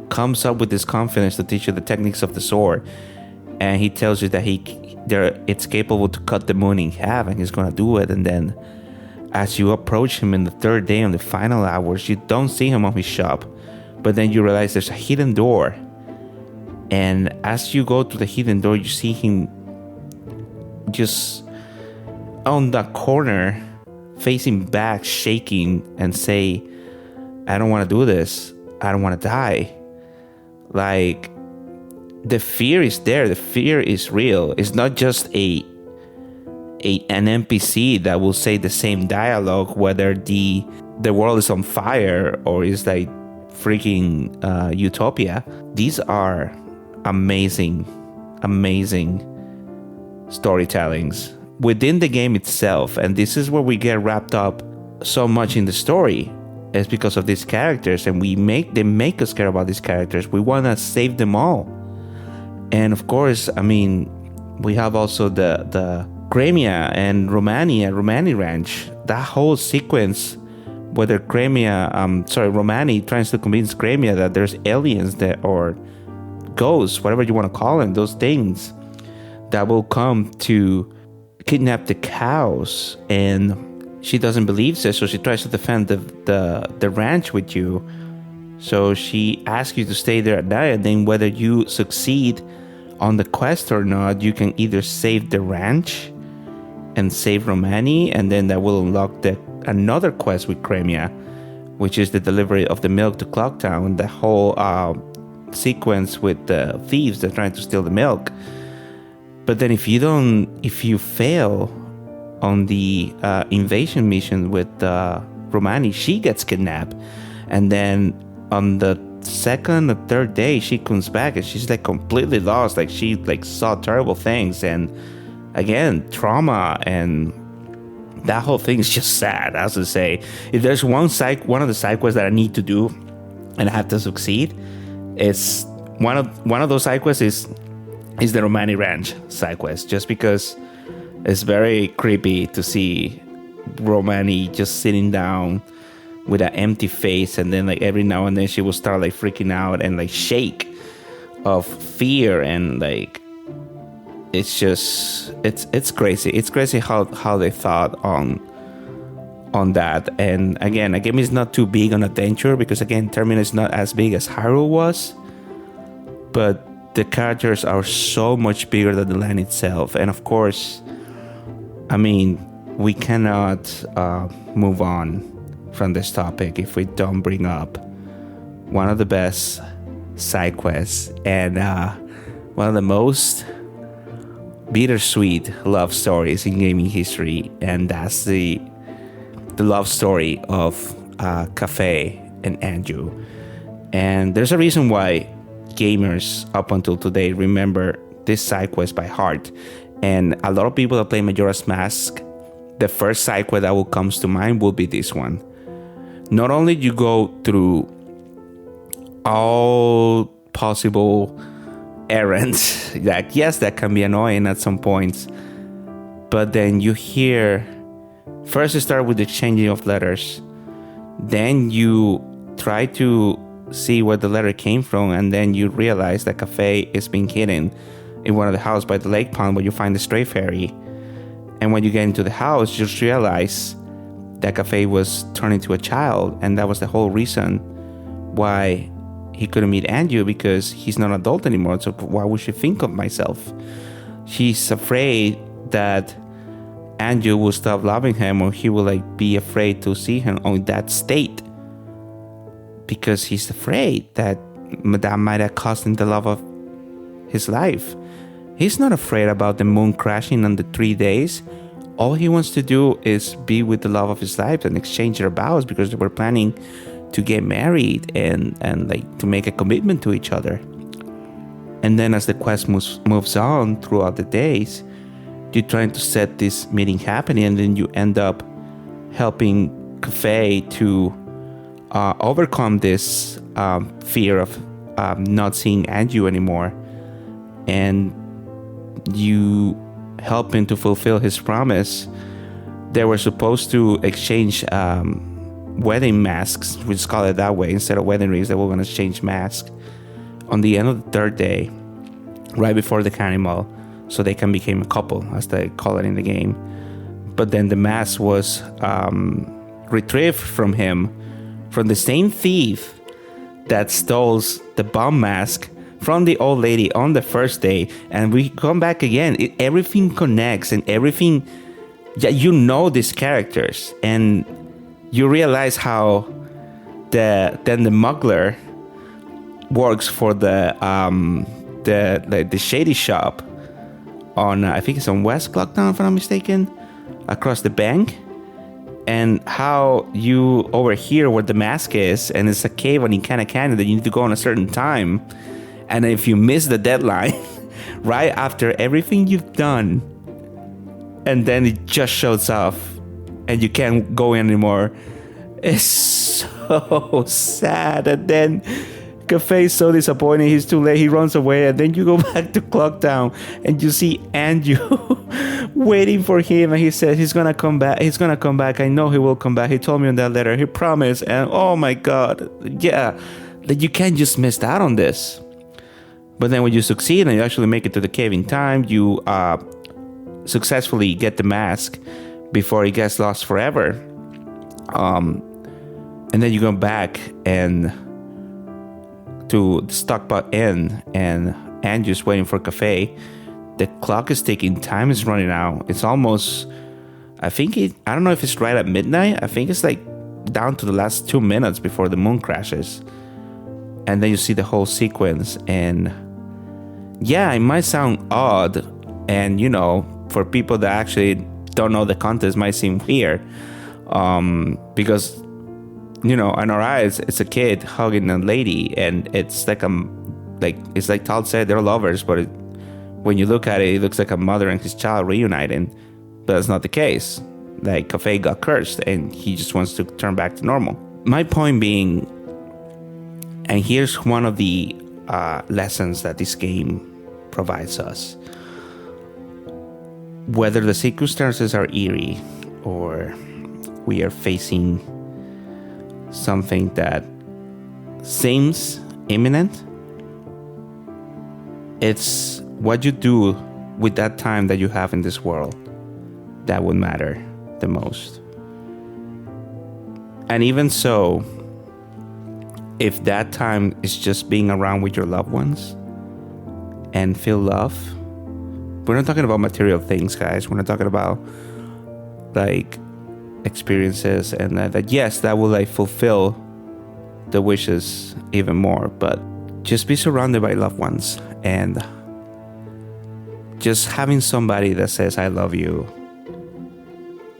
comes up with this confidence to teach you the techniques of the sword, and he tells you that it's capable to cut the moon in half, and he's gonna do it. And then as you approach him in the third day, on the final hours, you don't see him on his shop, but then you realize there's a hidden door, and as you go to the hidden door, you see him just on that corner facing back, shaking, and say, I don't want to do this, I don't want to die. Like, the fear is there, the fear is real. It's not just an NPC that will say the same dialogue whether the world is on fire or is like freaking utopia. These are amazing storytellings within the game itself, and this is where we get wrapped up so much in the story, is because of these characters, and they make us care about these characters. We want to save them all. And of course, I mean, we have also the Crimea and Romani Ranch. That whole sequence, whether Romani tries to convince Crimea that there's aliens or ghosts, whatever you want to call them, those things that will come to kidnap the cows, and she doesn't believe this, so she tries to defend the ranch with you. So she asks you to stay there at night, and then whether you succeed on the quest or not, you can either save the ranch and save Romani, and then that will unlock another quest with Crimea, which is the delivery of the milk to Clocktown, the whole sequence with the thieves that are trying to steal the milk. But then if you fail on the invasion mission with Romani, she gets kidnapped, and then on the second or third day she comes back and she's like completely lost, like she like saw terrible things, and again trauma, and that whole thing is just sad. I have to say, if there's one of the side quests that I need to do and I have to succeed, it's one of those side quests is the Romani Ranch side quest, just because it's very creepy to see Romani just sitting down with an empty face, and then like every now and then she will start like freaking out and like shake of fear, and like it's crazy. It's crazy how they thought on that. And again, a game is not too big on adventure, because again, Termina is not as big as Hyrule was, but the characters are so much bigger than the land itself. And of course, I mean, we cannot move on from this topic if we don't bring up one of the best side quests and one of the most bittersweet love stories in gaming history, and that's the love story of Cafe and Andrew. And there's a reason why gamers up until today remember this side quest by heart. And a lot of people that play Majora's Mask, the first side quest that will comes to mind will be this one. Not only you go through all possible errands, like yes, that can be annoying at some points, but then you hear, first you start with the changing of letters, then you try to see where the letter came from, and then you realize that Cafe is being hidden in one of the houses by the lake pond where you find the stray fairy. And when you get into the house, you just realize that Cafe was turned into a child, and that was the whole reason why he couldn't meet Andrew, because he's not an adult anymore. So why would she think of myself? She's afraid that Andrew will stop loving him, or he will like be afraid to see him on that state, because he's afraid that might have cost him the love of his life. He's not afraid about the moon crashing on the 3 days. All he wants to do is be with the love of his life and exchange their vows, because they were planning to get married and like to make a commitment to each other. And then as the quest moves on throughout the days, you're trying to set this meeting happening, and then you end up helping Cafe to overcome this fear of not seeing Andrew anymore, and you help him to fulfill his promise. They were supposed to exchange wedding masks, we just call it that way, instead of wedding rings. They were going to exchange masks on the end of the third day, right before the carnival, so they can become a couple, as they call it in the game. But then the mask was retrieved from him, from the same thief that stole the bomb mask from the old lady on the first day. And we come back again, everything connects, and everything, you know these characters, and you realize how the muggler works for the shady shop on, I think it's on West Clocktown, if I'm not mistaken, across the bank. And how you overhear where the mask is, and it's a cave on Ikana Canyon that you need to go on a certain time. And if you miss the deadline, right after everything you've done, and then it just shows off and you can't go anymore. It's so sad. And then Cafe is so disappointed. He's too late. He runs away, and then you go back to Clock Town and you see Andrew waiting for him, and he says he's gonna come back. He's gonna come back. I know he will come back. He told me in that letter. He promised. And oh my God, yeah, that you can't just miss out on this. But then when you succeed and you actually make it to the cave in time, you successfully get the mask before it gets lost forever. And then you go back and to the Stockpot Inn, and Andrew's waiting for Cafe. The clock is ticking. Time is running out. It's almost, I don't know if it's right at midnight. I think it's like down to the last 2 minutes before the moon crashes. And then you see the whole sequence. And yeah, it might sound odd. And, you know, for people that actually don't know the context, might seem weird. Because, you know, in our eyes, it's a kid hugging a lady. And it's like, it's like Todd said, they're lovers. But when you look at it, it looks like a mother and his child reuniting. But that's not the case. Like, Cafe got cursed and he just wants to turn back to normal. My point being, and here's one of the lessons that this game provides us. Whether the circumstances are eerie or we are facing something that seems imminent, it's what you do with that time that you have in this world that would matter the most. And even so, if that time is just being around with your loved ones and feel love, we're not talking about material things, guys. We're not talking about like experiences and that yes, that will like fulfill the wishes even more, but just be surrounded by loved ones and just having somebody that says I love you,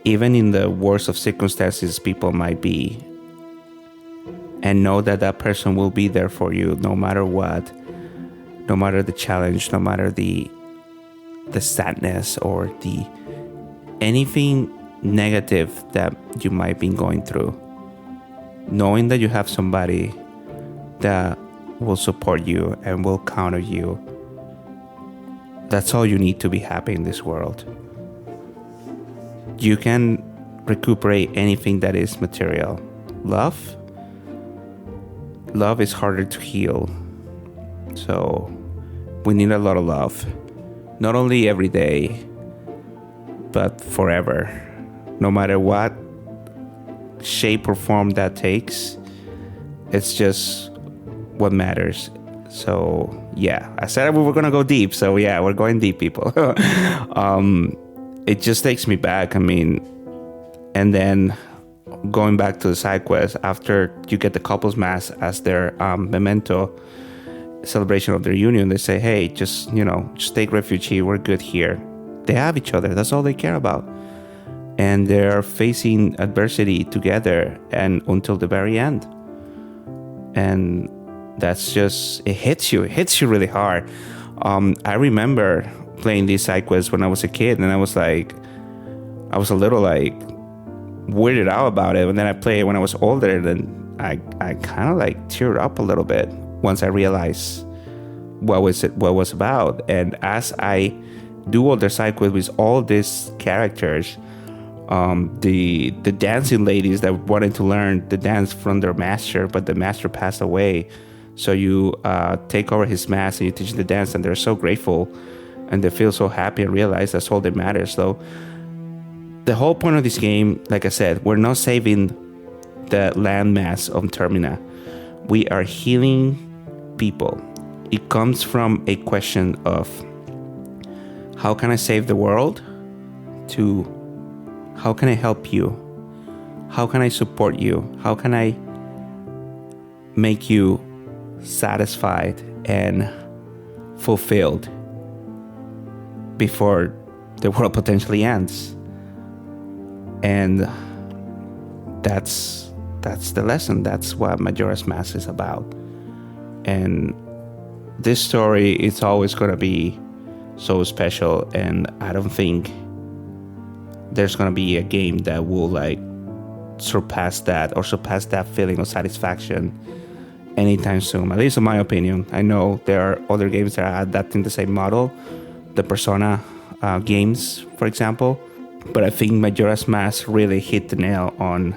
even in the worst of circumstances people might be, and know that that person will be there for you no matter what, no matter the challenge, no matter the sadness or the anything negative that you might be going through. Knowing that you have somebody that will support you and will counter you, that's all you need to be happy in this world. You can recuperate anything that is material. Love is harder to heal. So we need a lot of love. Not only every day, but forever. No matter what shape or form that takes, it's just what matters. So yeah, I said we were gonna go deep, so yeah, we're going deep, people. It just takes me back. I mean, and then going back to the side quest, after you get the couple's mask as their memento celebration of their union, they say, hey, just take refuge here, we're good here. They have each other, that's all they care about, and they're facing adversity together and until the very end. And that's just, it hits you really hard. I remember playing these side quests when I was a kid, and I was a little like weirded out about it. And then I played it when I was older, and I kind of like teared up a little bit once I realized what was about. And as I do all the side quests with all these characters, the dancing ladies that wanted to learn the dance from their master, but the master passed away, so you take over his mask and you teach the dance, and they're so grateful and they feel so happy and realize that's all that matters. So the whole point of this game, like I said, we're not saving the landmass of Termina. We are healing people. It comes from a question of how can I save the world to how can I help you? How can I support you? How can I make you satisfied and fulfilled before the world potentially ends? And that's the lesson. That's what Majora's Mask is about. And this story is always going to be so special, and I don't think there's gonna be a game that will like surpass that feeling of satisfaction anytime soon, at least in my opinion. I know there are other games that are adapting the same model, the Persona games, for example, but I think Majora's Mask really hit the nail on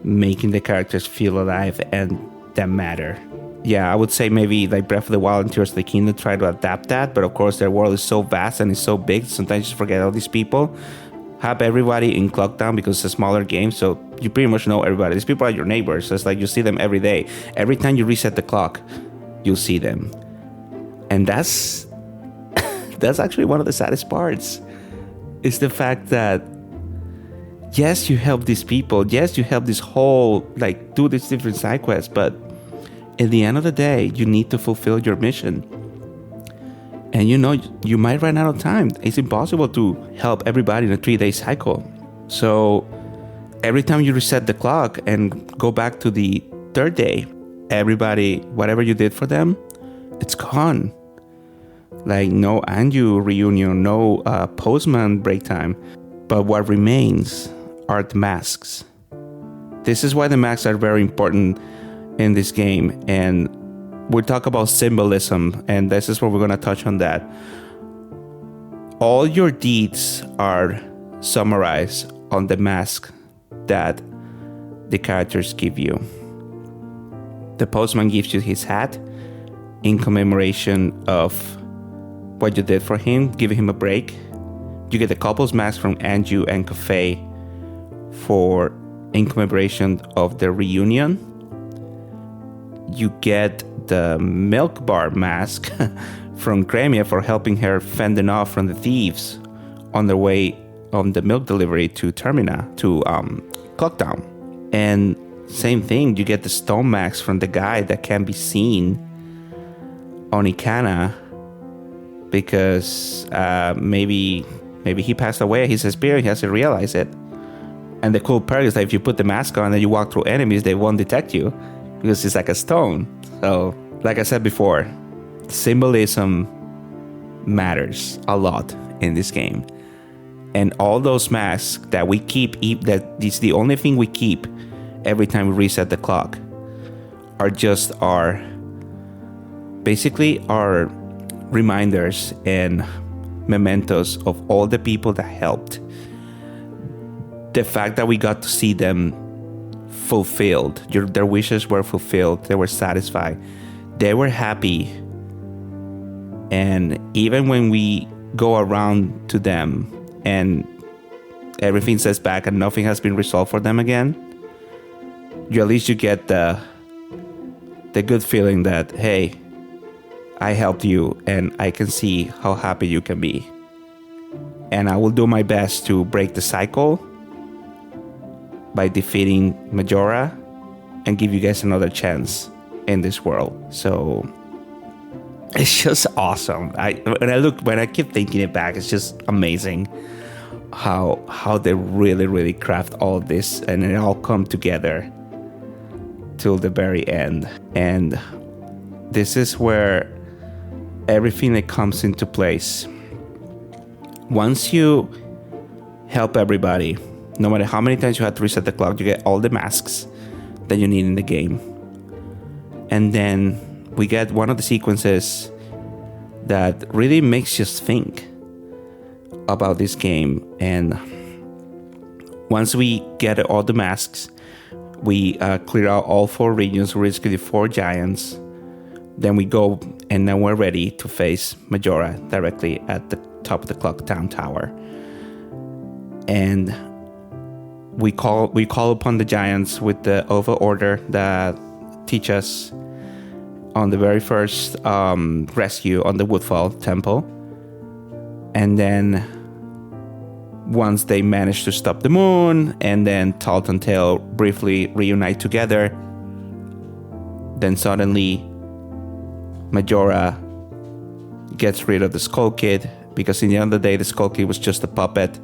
making the characters feel alive and that matter. Yeah, I would say maybe like Breath of the Wild and Tears of the Kingdom try to adapt that, but of course their world is so vast and it's so big, sometimes you just forget all these people. Have everybody in Clocktown because it's a smaller game, so you pretty much know everybody. These people are your neighbors, so it's like you see them every day. Every time you reset the clock, you'll see them. And that's actually one of the saddest parts, is the fact that yes, you help these people, yes, you help this whole, like, do these different side quests, but at the end of the day, you need to fulfill your mission. And you know, you might run out of time. It's impossible to help everybody in a 3-day cycle. So every time you reset the clock and go back to the 3rd day, everybody, whatever you did for them, it's gone. Like no Anju reunion, no postman break time. But what remains are the masks. This is why the masks are very important in this game, and we'll talk about symbolism, and this is where we're going to touch on that. All your deeds are summarized on the mask that the characters give you. The postman gives you his hat in commemoration of what you did for him, giving him a break. You get the couple's mask from Anju and Cafe in commemoration of the reunion. You get the milk bar mask from Gremia for helping her fending off from the thieves on their way on the milk delivery to Termina, to Clocktown. And same thing, you get the stone mask from the guy that can be seen on Ikana because maybe he passed away, he's a spirit, he hasn't realized it. And the cool part is that if you put the mask on and you walk through enemies, they won't detect you because it's like a stone. So, like I said before, symbolism matters a lot in this game. And all those masks that we keep, that is the only thing we keep every time we reset the clock, are just basically our reminders and mementos of all the people that helped. The fact that we got to see them fulfilled, their wishes were fulfilled, they were satisfied, they were happy. And even when we go around to them and everything says back and nothing has been resolved for them again, at least you get the good feeling that, hey, I helped you and I can see how happy you can be. And I will do my best to break the cycle by defeating Majora and give you guys another chance in this world. So it's just awesome. When I keep thinking it back, it's just amazing how they really craft all of this and it all come together till the very end. And this is where everything that comes into place. Once you help everybody, no matter how many times you have to reset the clock, you get all the masks that you need in the game. And then we get one of the sequences that really makes you think about this game. And once we get all the masks, we clear out all 4 regions, we rescue the 4 giants. Then we go and then we're ready to face Majora directly at the top of the Clocktown Tower. And we call upon the giants with the Ova order that teach us on the very first rescue on the Woodfall Temple. And then once they manage to stop the moon and then Talt and Tail briefly reunite together, then suddenly Majora gets rid of the Skull Kid, because in the end of the day the Skull Kid was just a puppet.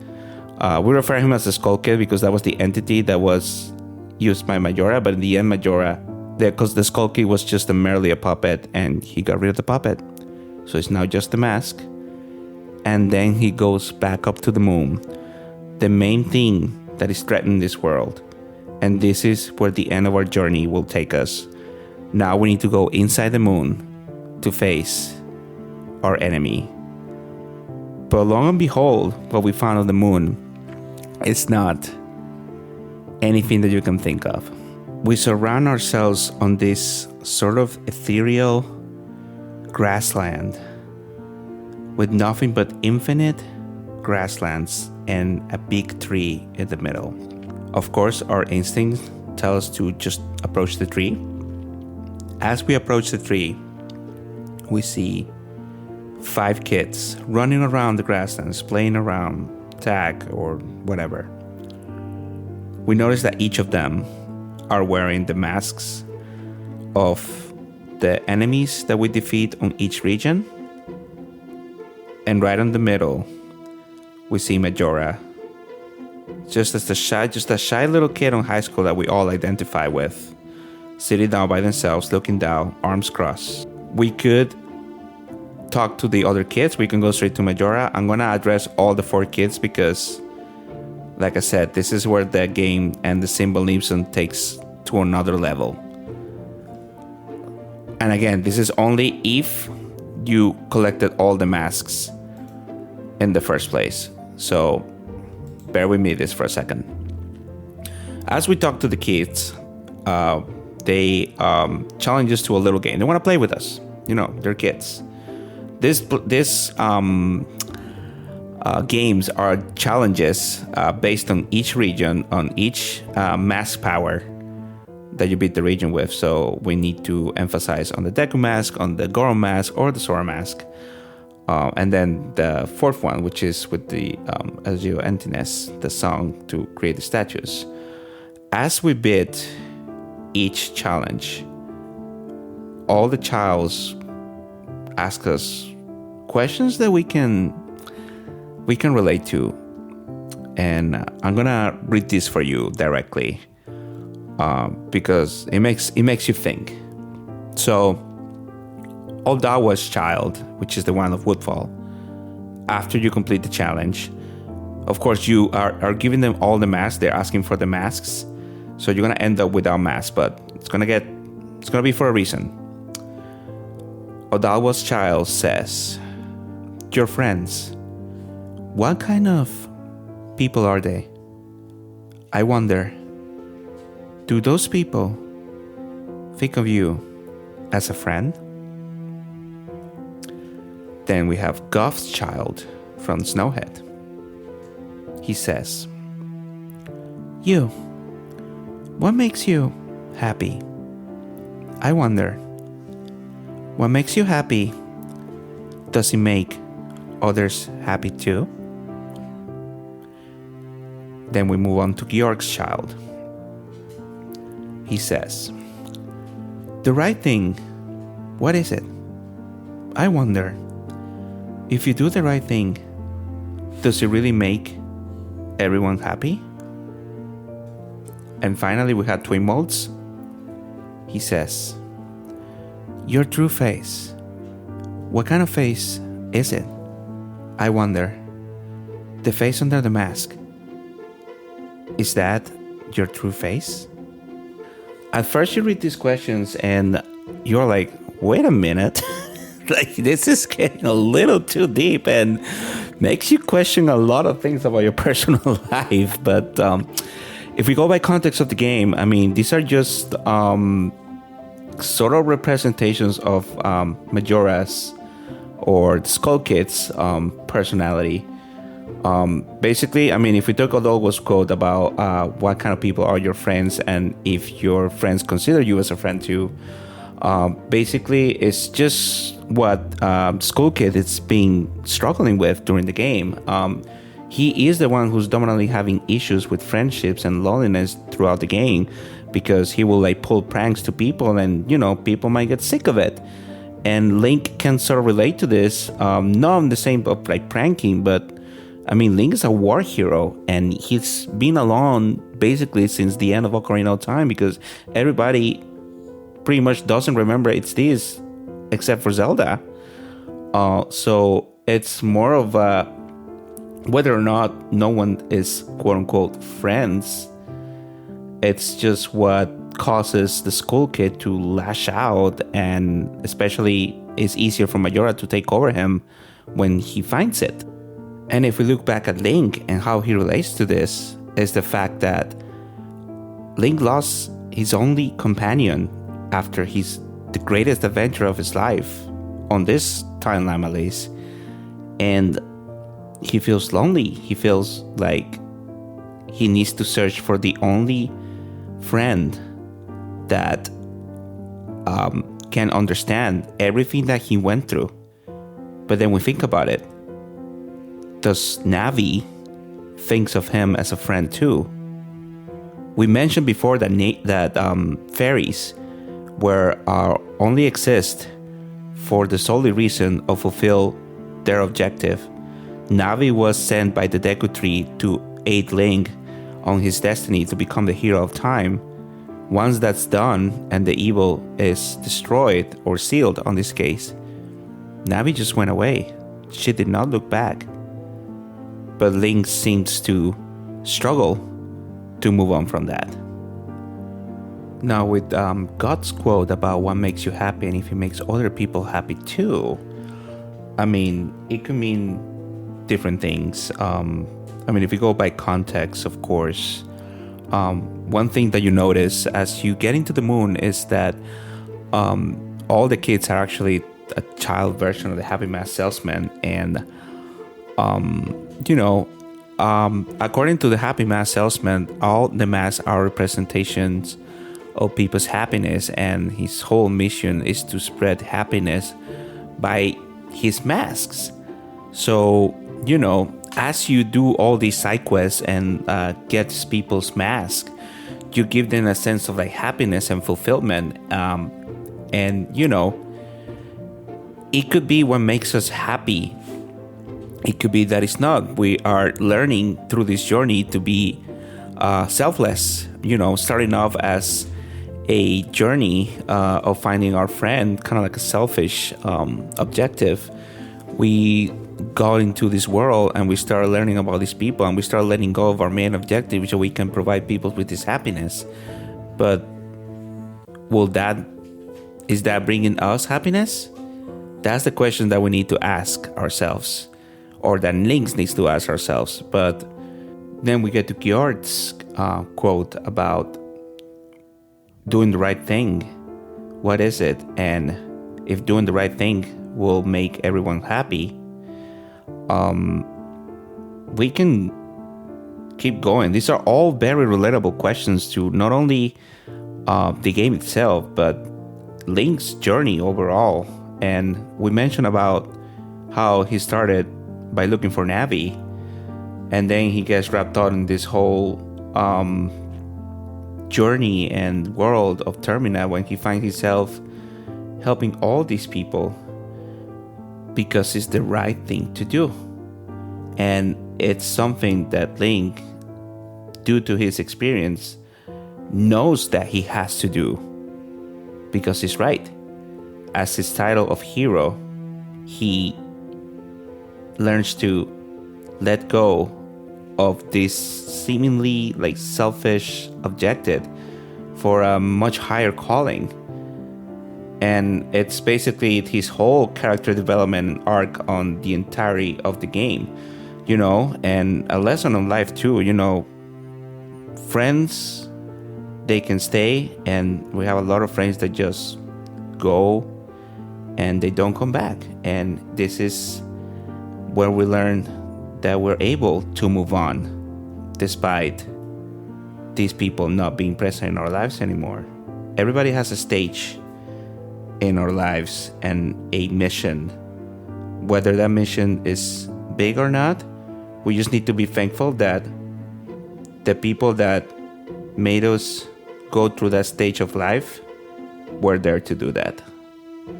We refer him as the Skull Kid because that was the entity that was used by Majora, but in the end Majora, because the Skull Kid was just merely a puppet and he got rid of the puppet, so it's now just the mask. And then he goes back up to the moon the main thing that is threatening this world. And this is where the end of our journey will take us. Now we need to go inside the moon to face our enemy. But lo and behold, what we found on the moon is not anything that you can think of. We surround ourselves on this sort of ethereal grassland with nothing but infinite grasslands and a big tree in the middle. Of course, our instincts tell us to just approach the tree. As we approach the tree, we see 5 kids running around the grasslands, playing around tag or whatever. We notice that each of them are wearing the masks of the enemies that we defeat on each region. And right in the middle, we see Majora, just a shy little kid in high school that we all identify with, sitting down by themselves, looking down, arms crossed. We could talk to the other kids. We can go straight to Majora. I'm gonna address all the 4 kids because, like I said, this is where the game and the symbolism takes to another level. And again, this is only if you collected all the masks in the first place. So bear with me this for a second. As we talk to the kids, they challenge us to a little game. They want to play with us. You know, they're kids. This games are challenges based on each region, on each mask power that you beat the region with. So we need to emphasize on the Deku mask, on the Goro mask, or the Sora mask. And then the 4th one, which is with the Azio Emptiness, the song to create the statues. As we beat each challenge, all the childs ask us questions that we can relate to. And I'm gonna read this for you directly because it makes you think. So, Odawa's child, which is the one of Woodfall, after you complete the challenge, of course you are giving them all the masks. They're asking for the masks, so you're gonna end up without masks, but it's gonna be for a reason. Odawa's child says, "Your friends, what kind of people are they? I wonder, do those people think of you as a friend?" Then we have Goth's child from Snowhead. He says, "You, what makes you happy? I wonder, what makes you happy? Does it make others happy too?" Then we move on to Georg's child. He says, "The right thing, what is it? I wonder, if you do the right thing, does it really make everyone happy?" And finally, we have Twin Molds. He says, "Your true face, what kind of face is it? I wonder, the face under the mask, is that your true face?" At first you read these questions and you're like, wait a minute. Like, this is getting a little too deep and makes you question a lot of things about your personal life. But if we go by context of the game, I mean, these are just sort of representations of Majora's or Skull Kid's personality. Basically, I mean, if we took Odogo's quote about what kind of people are your friends and if your friends consider you as a friend too, basically it's just what Skull Kid is struggling with during the game. He is the one who's dominantly having issues with friendships and loneliness throughout the game because he will like pull pranks to people and, you know, people might get sick of it. And Link can sort of relate to this, not on the same of like pranking, but I mean, Link is a war hero and he's been alone basically since the end of Ocarina of Time because everybody pretty much doesn't remember it's this except for Zelda. So it's more of a whether or not no one is quote unquote friends, it's just what causes the school kid to lash out, and especially it's easier for Majora to take over him when he finds it. And if we look back at Link and how he relates to this, is the fact that Link lost his only companion after the greatest adventure of his life, on this timeline at least, and he feels lonely. He feels like he needs to search for the only friend that can understand everything that he went through. But then we think about it. Does Navi thinks of him as a friend too? We mentioned before that fairies only exist for the solely reason of fulfill their objective. Navi was sent by the Deku Tree to aid Link on his destiny to become the hero of time. Once that's done and the evil is destroyed or sealed on this case, Navi just went away. She did not look back. But Link seems to struggle to move on from that. Now with God's quote about what makes you happy and if it makes other people happy too, I mean, it could mean different things. If you go by context, of course, one thing that you notice as you get into the moon is that all the kids are actually a child version of the Happy Mask Salesman. And, according to the Happy Mask Salesman, all the masks are representations of people's happiness, and his whole mission is to spread happiness by his masks. So, as you do all these side quests and get people's masks, you give them a sense of like happiness and fulfillment. And it could be what makes us happy. It could be that it's not. We are learning through this journey to be selfless, starting off as a journey of finding our friend, kind of like a selfish objective. We go into this world and we start learning about these people, and we start letting go of our main objective so we can provide people with this happiness. But is that bringing us happiness? That's the question that we need to ask ourselves, or that Link needs to ask ourselves. But then we get to Gjord's quote about doing the right thing. What is it? And if doing the right thing will make everyone happy, we can keep going. These are all very relatable questions to not only the game itself, but Link's journey overall. And we mentioned about how he started by looking for Navi, and then he gets wrapped up in this whole journey and world of Termina when he finds himself helping all these people because it's the right thing to do. And it's something that Link, due to his experience, knows that he has to do because he's right. As his title of hero, he learns to let go of this seemingly like selfish objective for a much higher calling. And it's basically his whole character development arc on the entirety of the game, and a lesson on life too. Friends, they can stay, and we have a lot of friends that just go and they don't come back. And this is where we learn that we're able to move on despite these people not being present in our lives anymore. Everybody has a stage in our lives and a mission. Whether that mission is big or not, we just need to be thankful that the people that made us go through that stage of life were there to do that.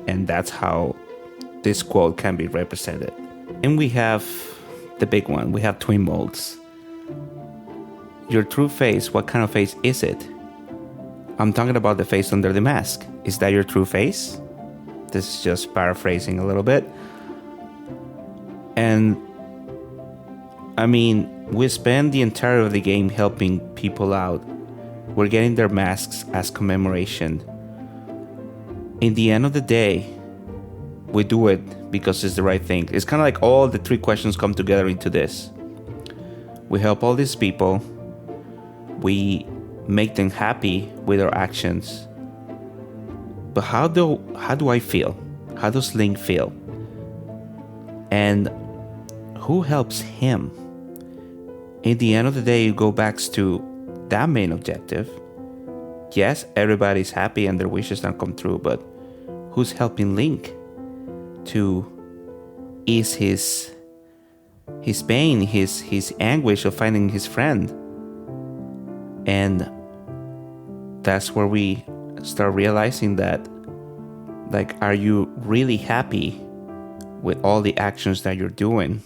And that's how this quote can be represented. And we have the big one. We have twin molds. Your true face, what kind of face is it? I'm talking about the face under the mask. Is that your true face? This is just paraphrasing a little bit. And I mean, we spend the entirety of the game helping people out. We're getting their masks as commemoration. In the end of the day, we do it because it's the right thing. It's kind of like all the three questions come together into this. We help all these people. We make them happy with our actions. But how do I feel? How does Link feel? And who helps him? In the end of the day, you go back to that main objective. Yes, everybody's happy and their wishes don't come true, but who's helping Link to ease his pain, his anguish of finding his friend? And that's where we start realizing that, like, are you really happy with all the actions that you're doing?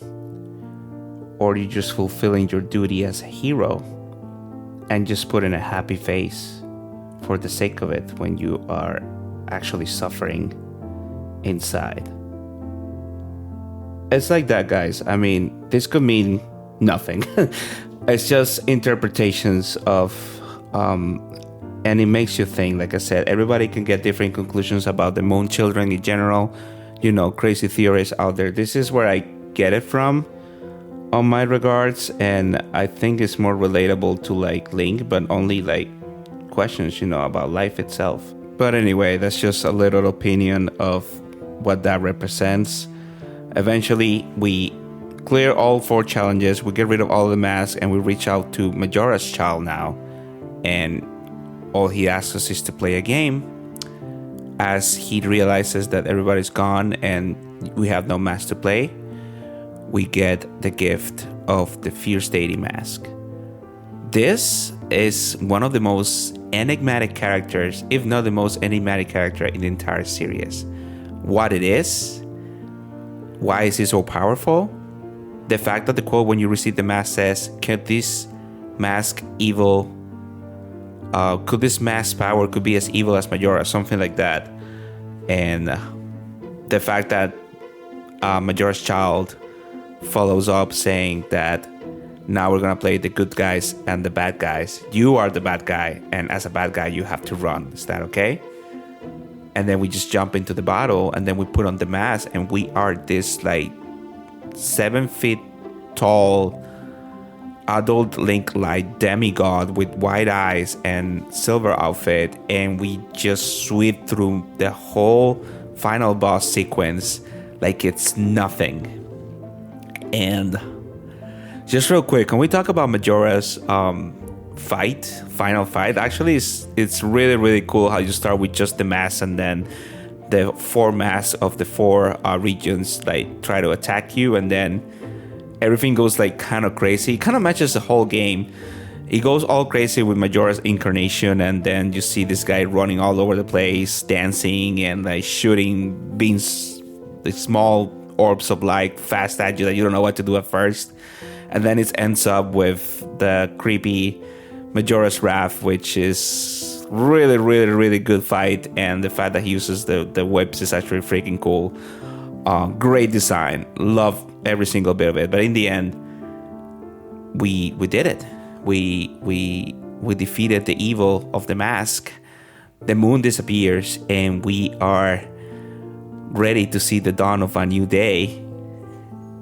Or are you just fulfilling your duty as a hero and just putting a happy face for the sake of it when you are actually suffering inside? It's like that, guys. I mean, this could mean nothing. It's just interpretations of, and it makes you think. Like I said, everybody can get different conclusions about the Moon Children in general. You know, crazy theories out there. This is where I get it from, on my regards, and I think it's more relatable to like Link, but only like questions, you know, about life itself. But anyway, that's just a little opinion of what that represents. Eventually, we clear all 4 challenges, we get rid of all the masks, and we reach out to Majora's child now. And all he asks us is to play a game, as he realizes that everybody's gone and we have no mask to play. We get the gift of the Fierce Deity mask. This is one of the most enigmatic characters, if not the most enigmatic character in the entire series. What it is, why is he so powerful? The fact that the quote when you receive the mask says, could this mask power could be as evil as Majora, something like that. And the fact that Majora's child follows up saying that now we're gonna play the good guys and the bad guys. You are the bad guy, and as a bad guy you have to run. Is that okay? And then we just jump into the battle, and then we put on the mask, and we are this like 7 feet tall adult Link like demigod with white eyes and silver outfit, and we just sweep through the whole final boss sequence like it's nothing. And just real quick, can we talk about Majora's final fight? Actually, it's really, really cool how you start with just the mask, and then the 4 masks of the 4 regions like try to attack you, and then everything goes like kind of crazy. It kind of matches the whole game. It goes all crazy with Majora's incarnation, and then you see this guy running all over the place, dancing and like shooting beans, the small orbs of light fast at you that you don't know what to do at first. And then it ends up with the creepy Majora's Wrath, which is really, really, really good fight. And the fact that he uses the whips is actually freaking cool. Great design. Love every single bit of it. But in the end, we did it. We defeated the evil of the mask. The moon disappears, and we are ready to see the dawn of a new day.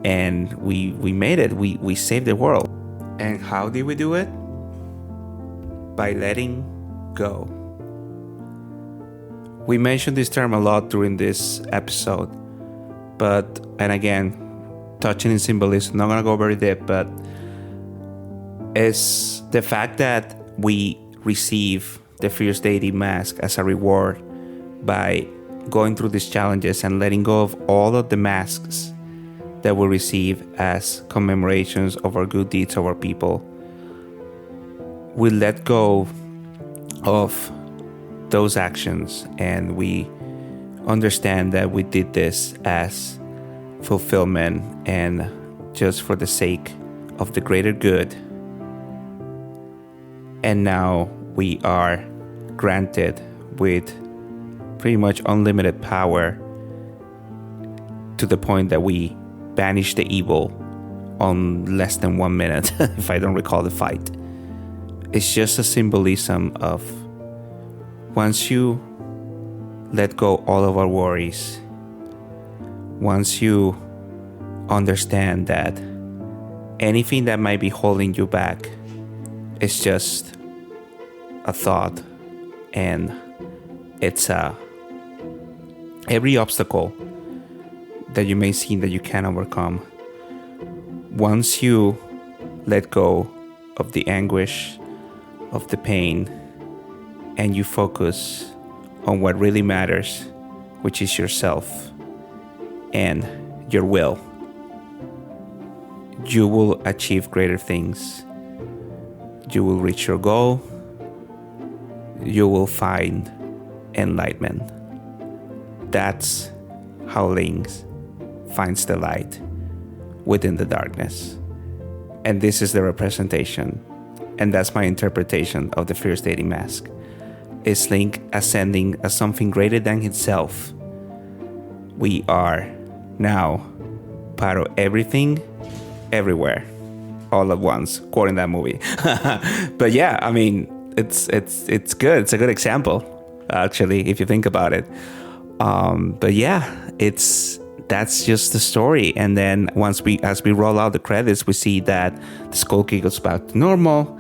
And we made it. We saved the world. And how did we do it? By letting go. We mentioned this term a lot during this episode, but, and again, touching in symbolism, not gonna go very deep, but it's the fact that we receive the Fierce Deity mask as a reward by going through these challenges and letting go of all of the masks that we receive as commemorations of our good deeds of our people. We let go of those actions, and we understand that we did this as fulfillment and just for the sake of the greater good. And now we are granted with pretty much unlimited power, to the point that we banish the evil on less than 1 minute, if I don't recall the fight. It's just a symbolism of once you let go all of our worries, once you understand that anything that might be holding you back is just a thought, and it's every obstacle that you may see that you can overcome. Once you let go of the anguish, of the pain, and you focus on what really matters, which is yourself and your will, you will achieve greater things. You will reach your goal. You will find enlightenment. That's how Link finds the light within the darkness. And this is the representation, and that's my interpretation of the fear stating mask. Is Link ascending as something greater than himself. We are now part of everything, everywhere, all at once, quoting that movie. But yeah, I mean, it's good. It's a good example, actually, if you think about it. But yeah, that's just the story. And then as we roll out the credits, we see that the Skull Kid goes back to normal,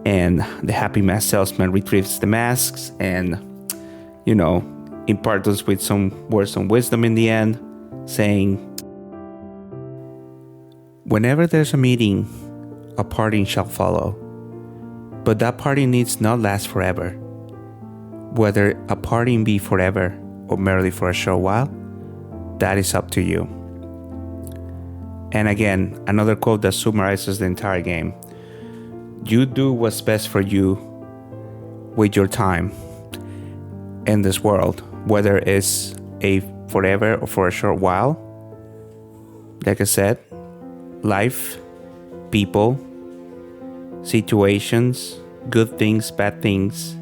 and the happy mask salesman retrieves the masks, and imparts us with some words of wisdom in the end, saying, "Whenever there's a meeting, a parting shall follow, but that parting needs not last forever. Whether a parting be forever or merely for a short while, that is up to you." And again, another quote that summarizes the entire game. You do what's best for you with your time in this world, whether it's a forever or for a short while. Like I said, life, people, situations, good things, bad things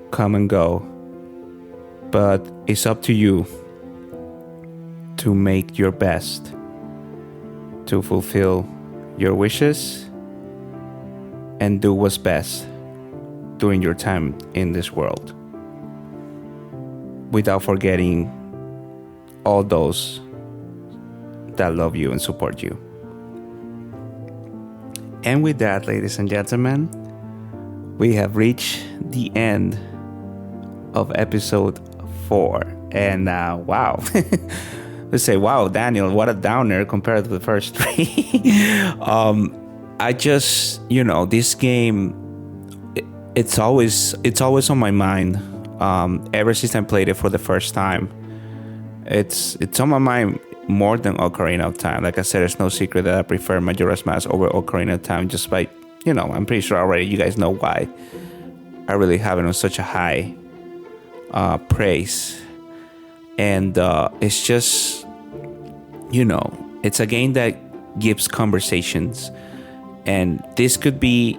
come and go. But it's up to you to make your best, to fulfill your wishes, and do what's best during your time in this world, without forgetting all those that love you and support you. And with that, ladies and gentlemen, we have reached the end of episode 4. And wow. Let's say, wow, Daniel, what a downer compared to the first 3. I just, this game, it's always on my mind. Ever since I played it for the first time, it's on my mind more than Ocarina of Time. Like I said, it's no secret that I prefer Majora's Mask over Ocarina of Time, just by, I'm pretty sure already you guys know why I really have it on such a high praise. And it's just, it's a game that gives conversations. And this could be,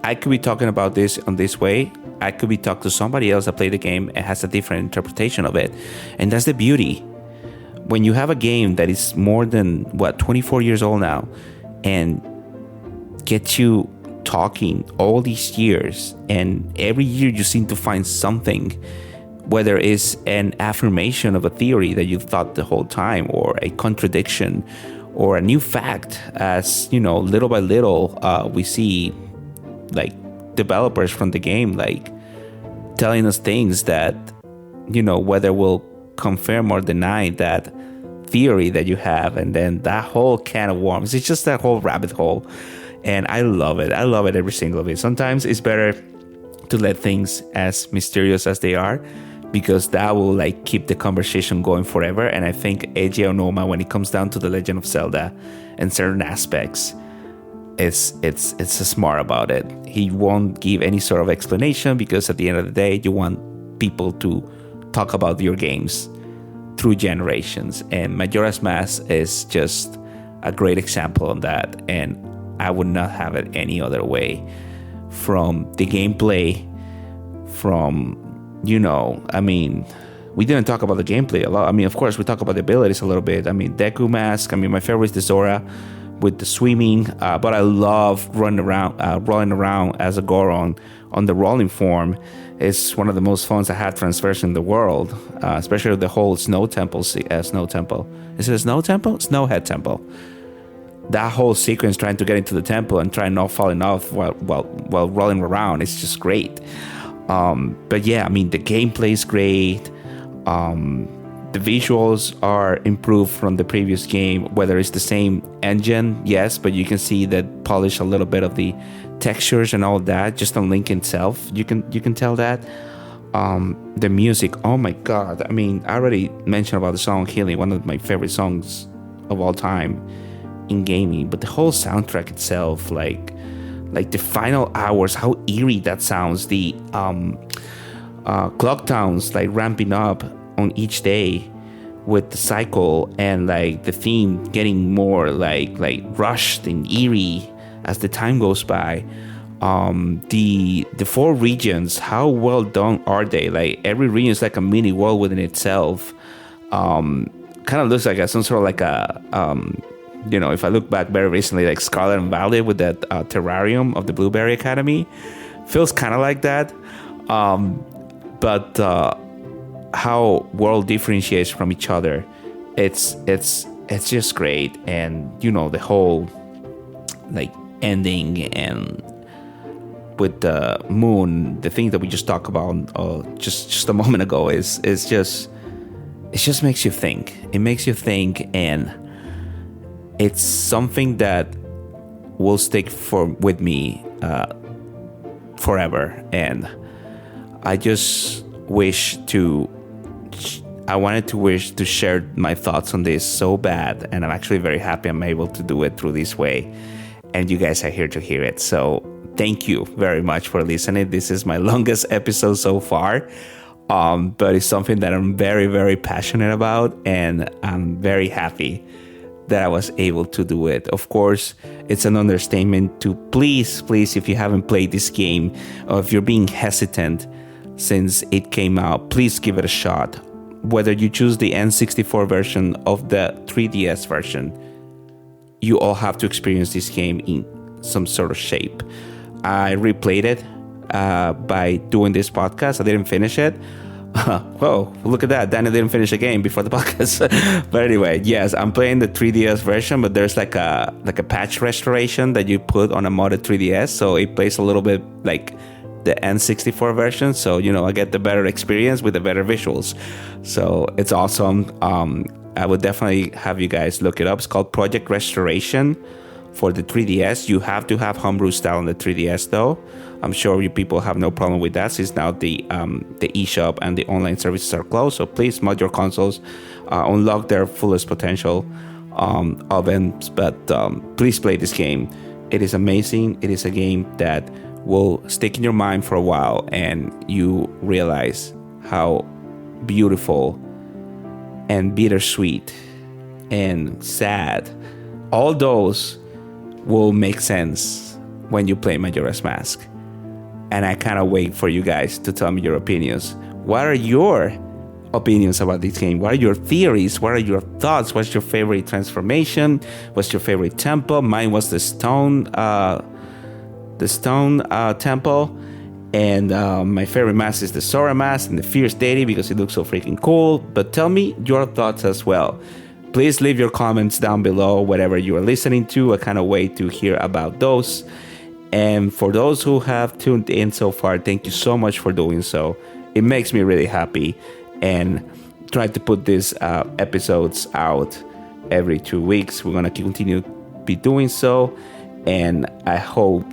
I could be talking about this on this way. I could be talking to somebody else that played the game and has a different interpretation of it. And that's the beauty. When you have a game that is more than, 24 years old now, and gets you talking all these years, and every year you seem to find something, whether it's an affirmation of a theory that you thought the whole time, or a contradiction, or a new fact, as little by little we see like developers from the game like telling us things that whether we'll confirm or deny that theory that you have, and then that whole can of worms. It's just that whole rabbit hole, and I love it. I love it, every single bit. Sometimes it's better to let things as mysterious as they are, because that will like keep the conversation going forever. And I think Eiji Aonuma, when it comes down to the Legend of Zelda and certain aspects, it's smart about it. He won't give any sort of explanation, because at the end of the day, you want people to talk about your games through generations. And Majora's Mask is just a great example of that. And I would not have it any other way. From the gameplay, from we didn't talk about the gameplay a lot. I mean, of course, we talk about the abilities a little bit. I mean, Deku Mask. I mean, my favorite is the Zora with the swimming. But I love rolling around as a Goron on the rolling form. It's one of the most fun I had transversing in the world, especially the whole Snow Temple. Snow Temple. Is it a Snow Temple? Snowhead Temple. That whole sequence trying to get into the temple and trying not falling off while rolling around. It's just great. But yeah, I mean, the gameplay is great. The visuals are improved from the previous game, whether it's the same engine, yes, but you can see that polish a little bit of the textures and all that just on Link itself. You can tell that. The music, oh my god. I mean, I already mentioned about the song Healing, one of my favorite songs of all time in gaming, but the whole soundtrack itself, like the final hours, how eerie that sounds, the clock towns like ramping up on each day with the cycle, and like the theme getting more like rushed and eerie as the time goes by. The 4 regions, how well done are they? Like every region is like a mini world within itself. Kind of looks like some sort of like a if I look back very recently, like Scarlet and Violet with that terrarium of the Blueberry Academy, feels kind of like that. But how world differentiates from each other, it's just great. And the whole like ending and with the moon, the thing that we just talked about just a moment ago is just makes you think. It makes you think, and it's something that will stick with me forever. And I just wanted to share my thoughts on this so bad, and I'm actually very happy I'm able to do it through this way, and you guys are here to hear it. So thank you very much for listening. This is my longest episode so far, but it's something that I'm very, very passionate about, and I'm very happy that I was able to do it. Of course, it's an understatement to please, if you haven't played this game, or if you're being hesitant since it came out, please give it a shot. Whether you choose the N64 version of the 3DS version, you all have to experience this game in some sort of shape. I replayed it by doing this podcast. I didn't finish it. Whoa, look at that. Daniel didn't finish a game before the podcast. But anyway, yes, I'm playing the 3DS version, but there's like a patch restoration that you put on a modded 3DS, so it plays a little bit like the N64 version. So, I get the better experience with the better visuals. So it's awesome. I would definitely have you guys look it up. It's called Project Restoration for the 3DS. You have to have homebrew style on the 3DS though. I'm sure you people have no problem with that, since now the eShop and the online services are closed. So please mod your consoles, unlock their fullest potential of them. But please play this game. It is amazing. It is a game that will stick in your mind for a while, and you realize how beautiful and bittersweet and sad all those will make sense when you play Majora's Mask. And I cannot wait for you guys to tell me your opinions. What are your opinions about this game? What are your theories? What are your thoughts? What's your favorite transformation? What's your favorite temple? Mine was the stone temple. And my favorite mask is the Sora mask and the Fierce Deity because it looks so freaking cool. But tell me your thoughts as well. Please leave your comments down below, whatever you are listening to. I cannot wait to hear about those. And for those who have tuned in so far, thank you so much for doing so. It makes me really happy. And try to put these episodes out every 2 weeks. We're going to continue to be doing so. And I hope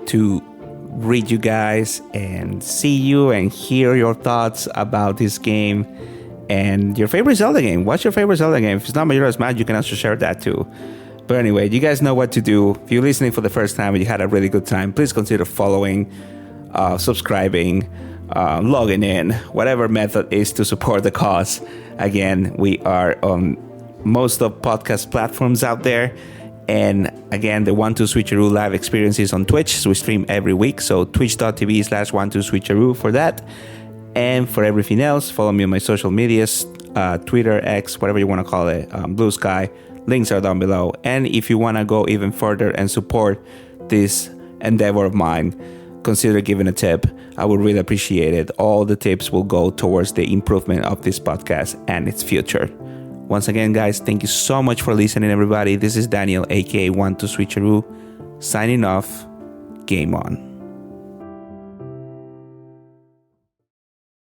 to read you guys and see you and hear your thoughts about this game and your favorite Zelda game. What's your favorite Zelda game? If it's not Majora's Mask, you can also share that too. But anyway, you guys know what to do. If you're listening for the first time and you had a really good time, please consider following, subscribing, logging in, whatever method is to support the cause. Again, we are on most of podcast platforms out there. And again, the 12switcheroo live experience is on Twitch. So we stream every week. So twitch.tv/12switcheroo for that. And for everything else, follow me on my social medias, Twitter, X, whatever you want to call it, Blue Sky. Links are down below. And if you want to go even further and support this endeavor of mine, consider giving a tip. I would really appreciate it. All the tips will go towards the improvement of this podcast and its future. Once again, guys, thank you so much for listening, everybody. This is Daniel, aka 12 Switcheroo, signing off. Game on.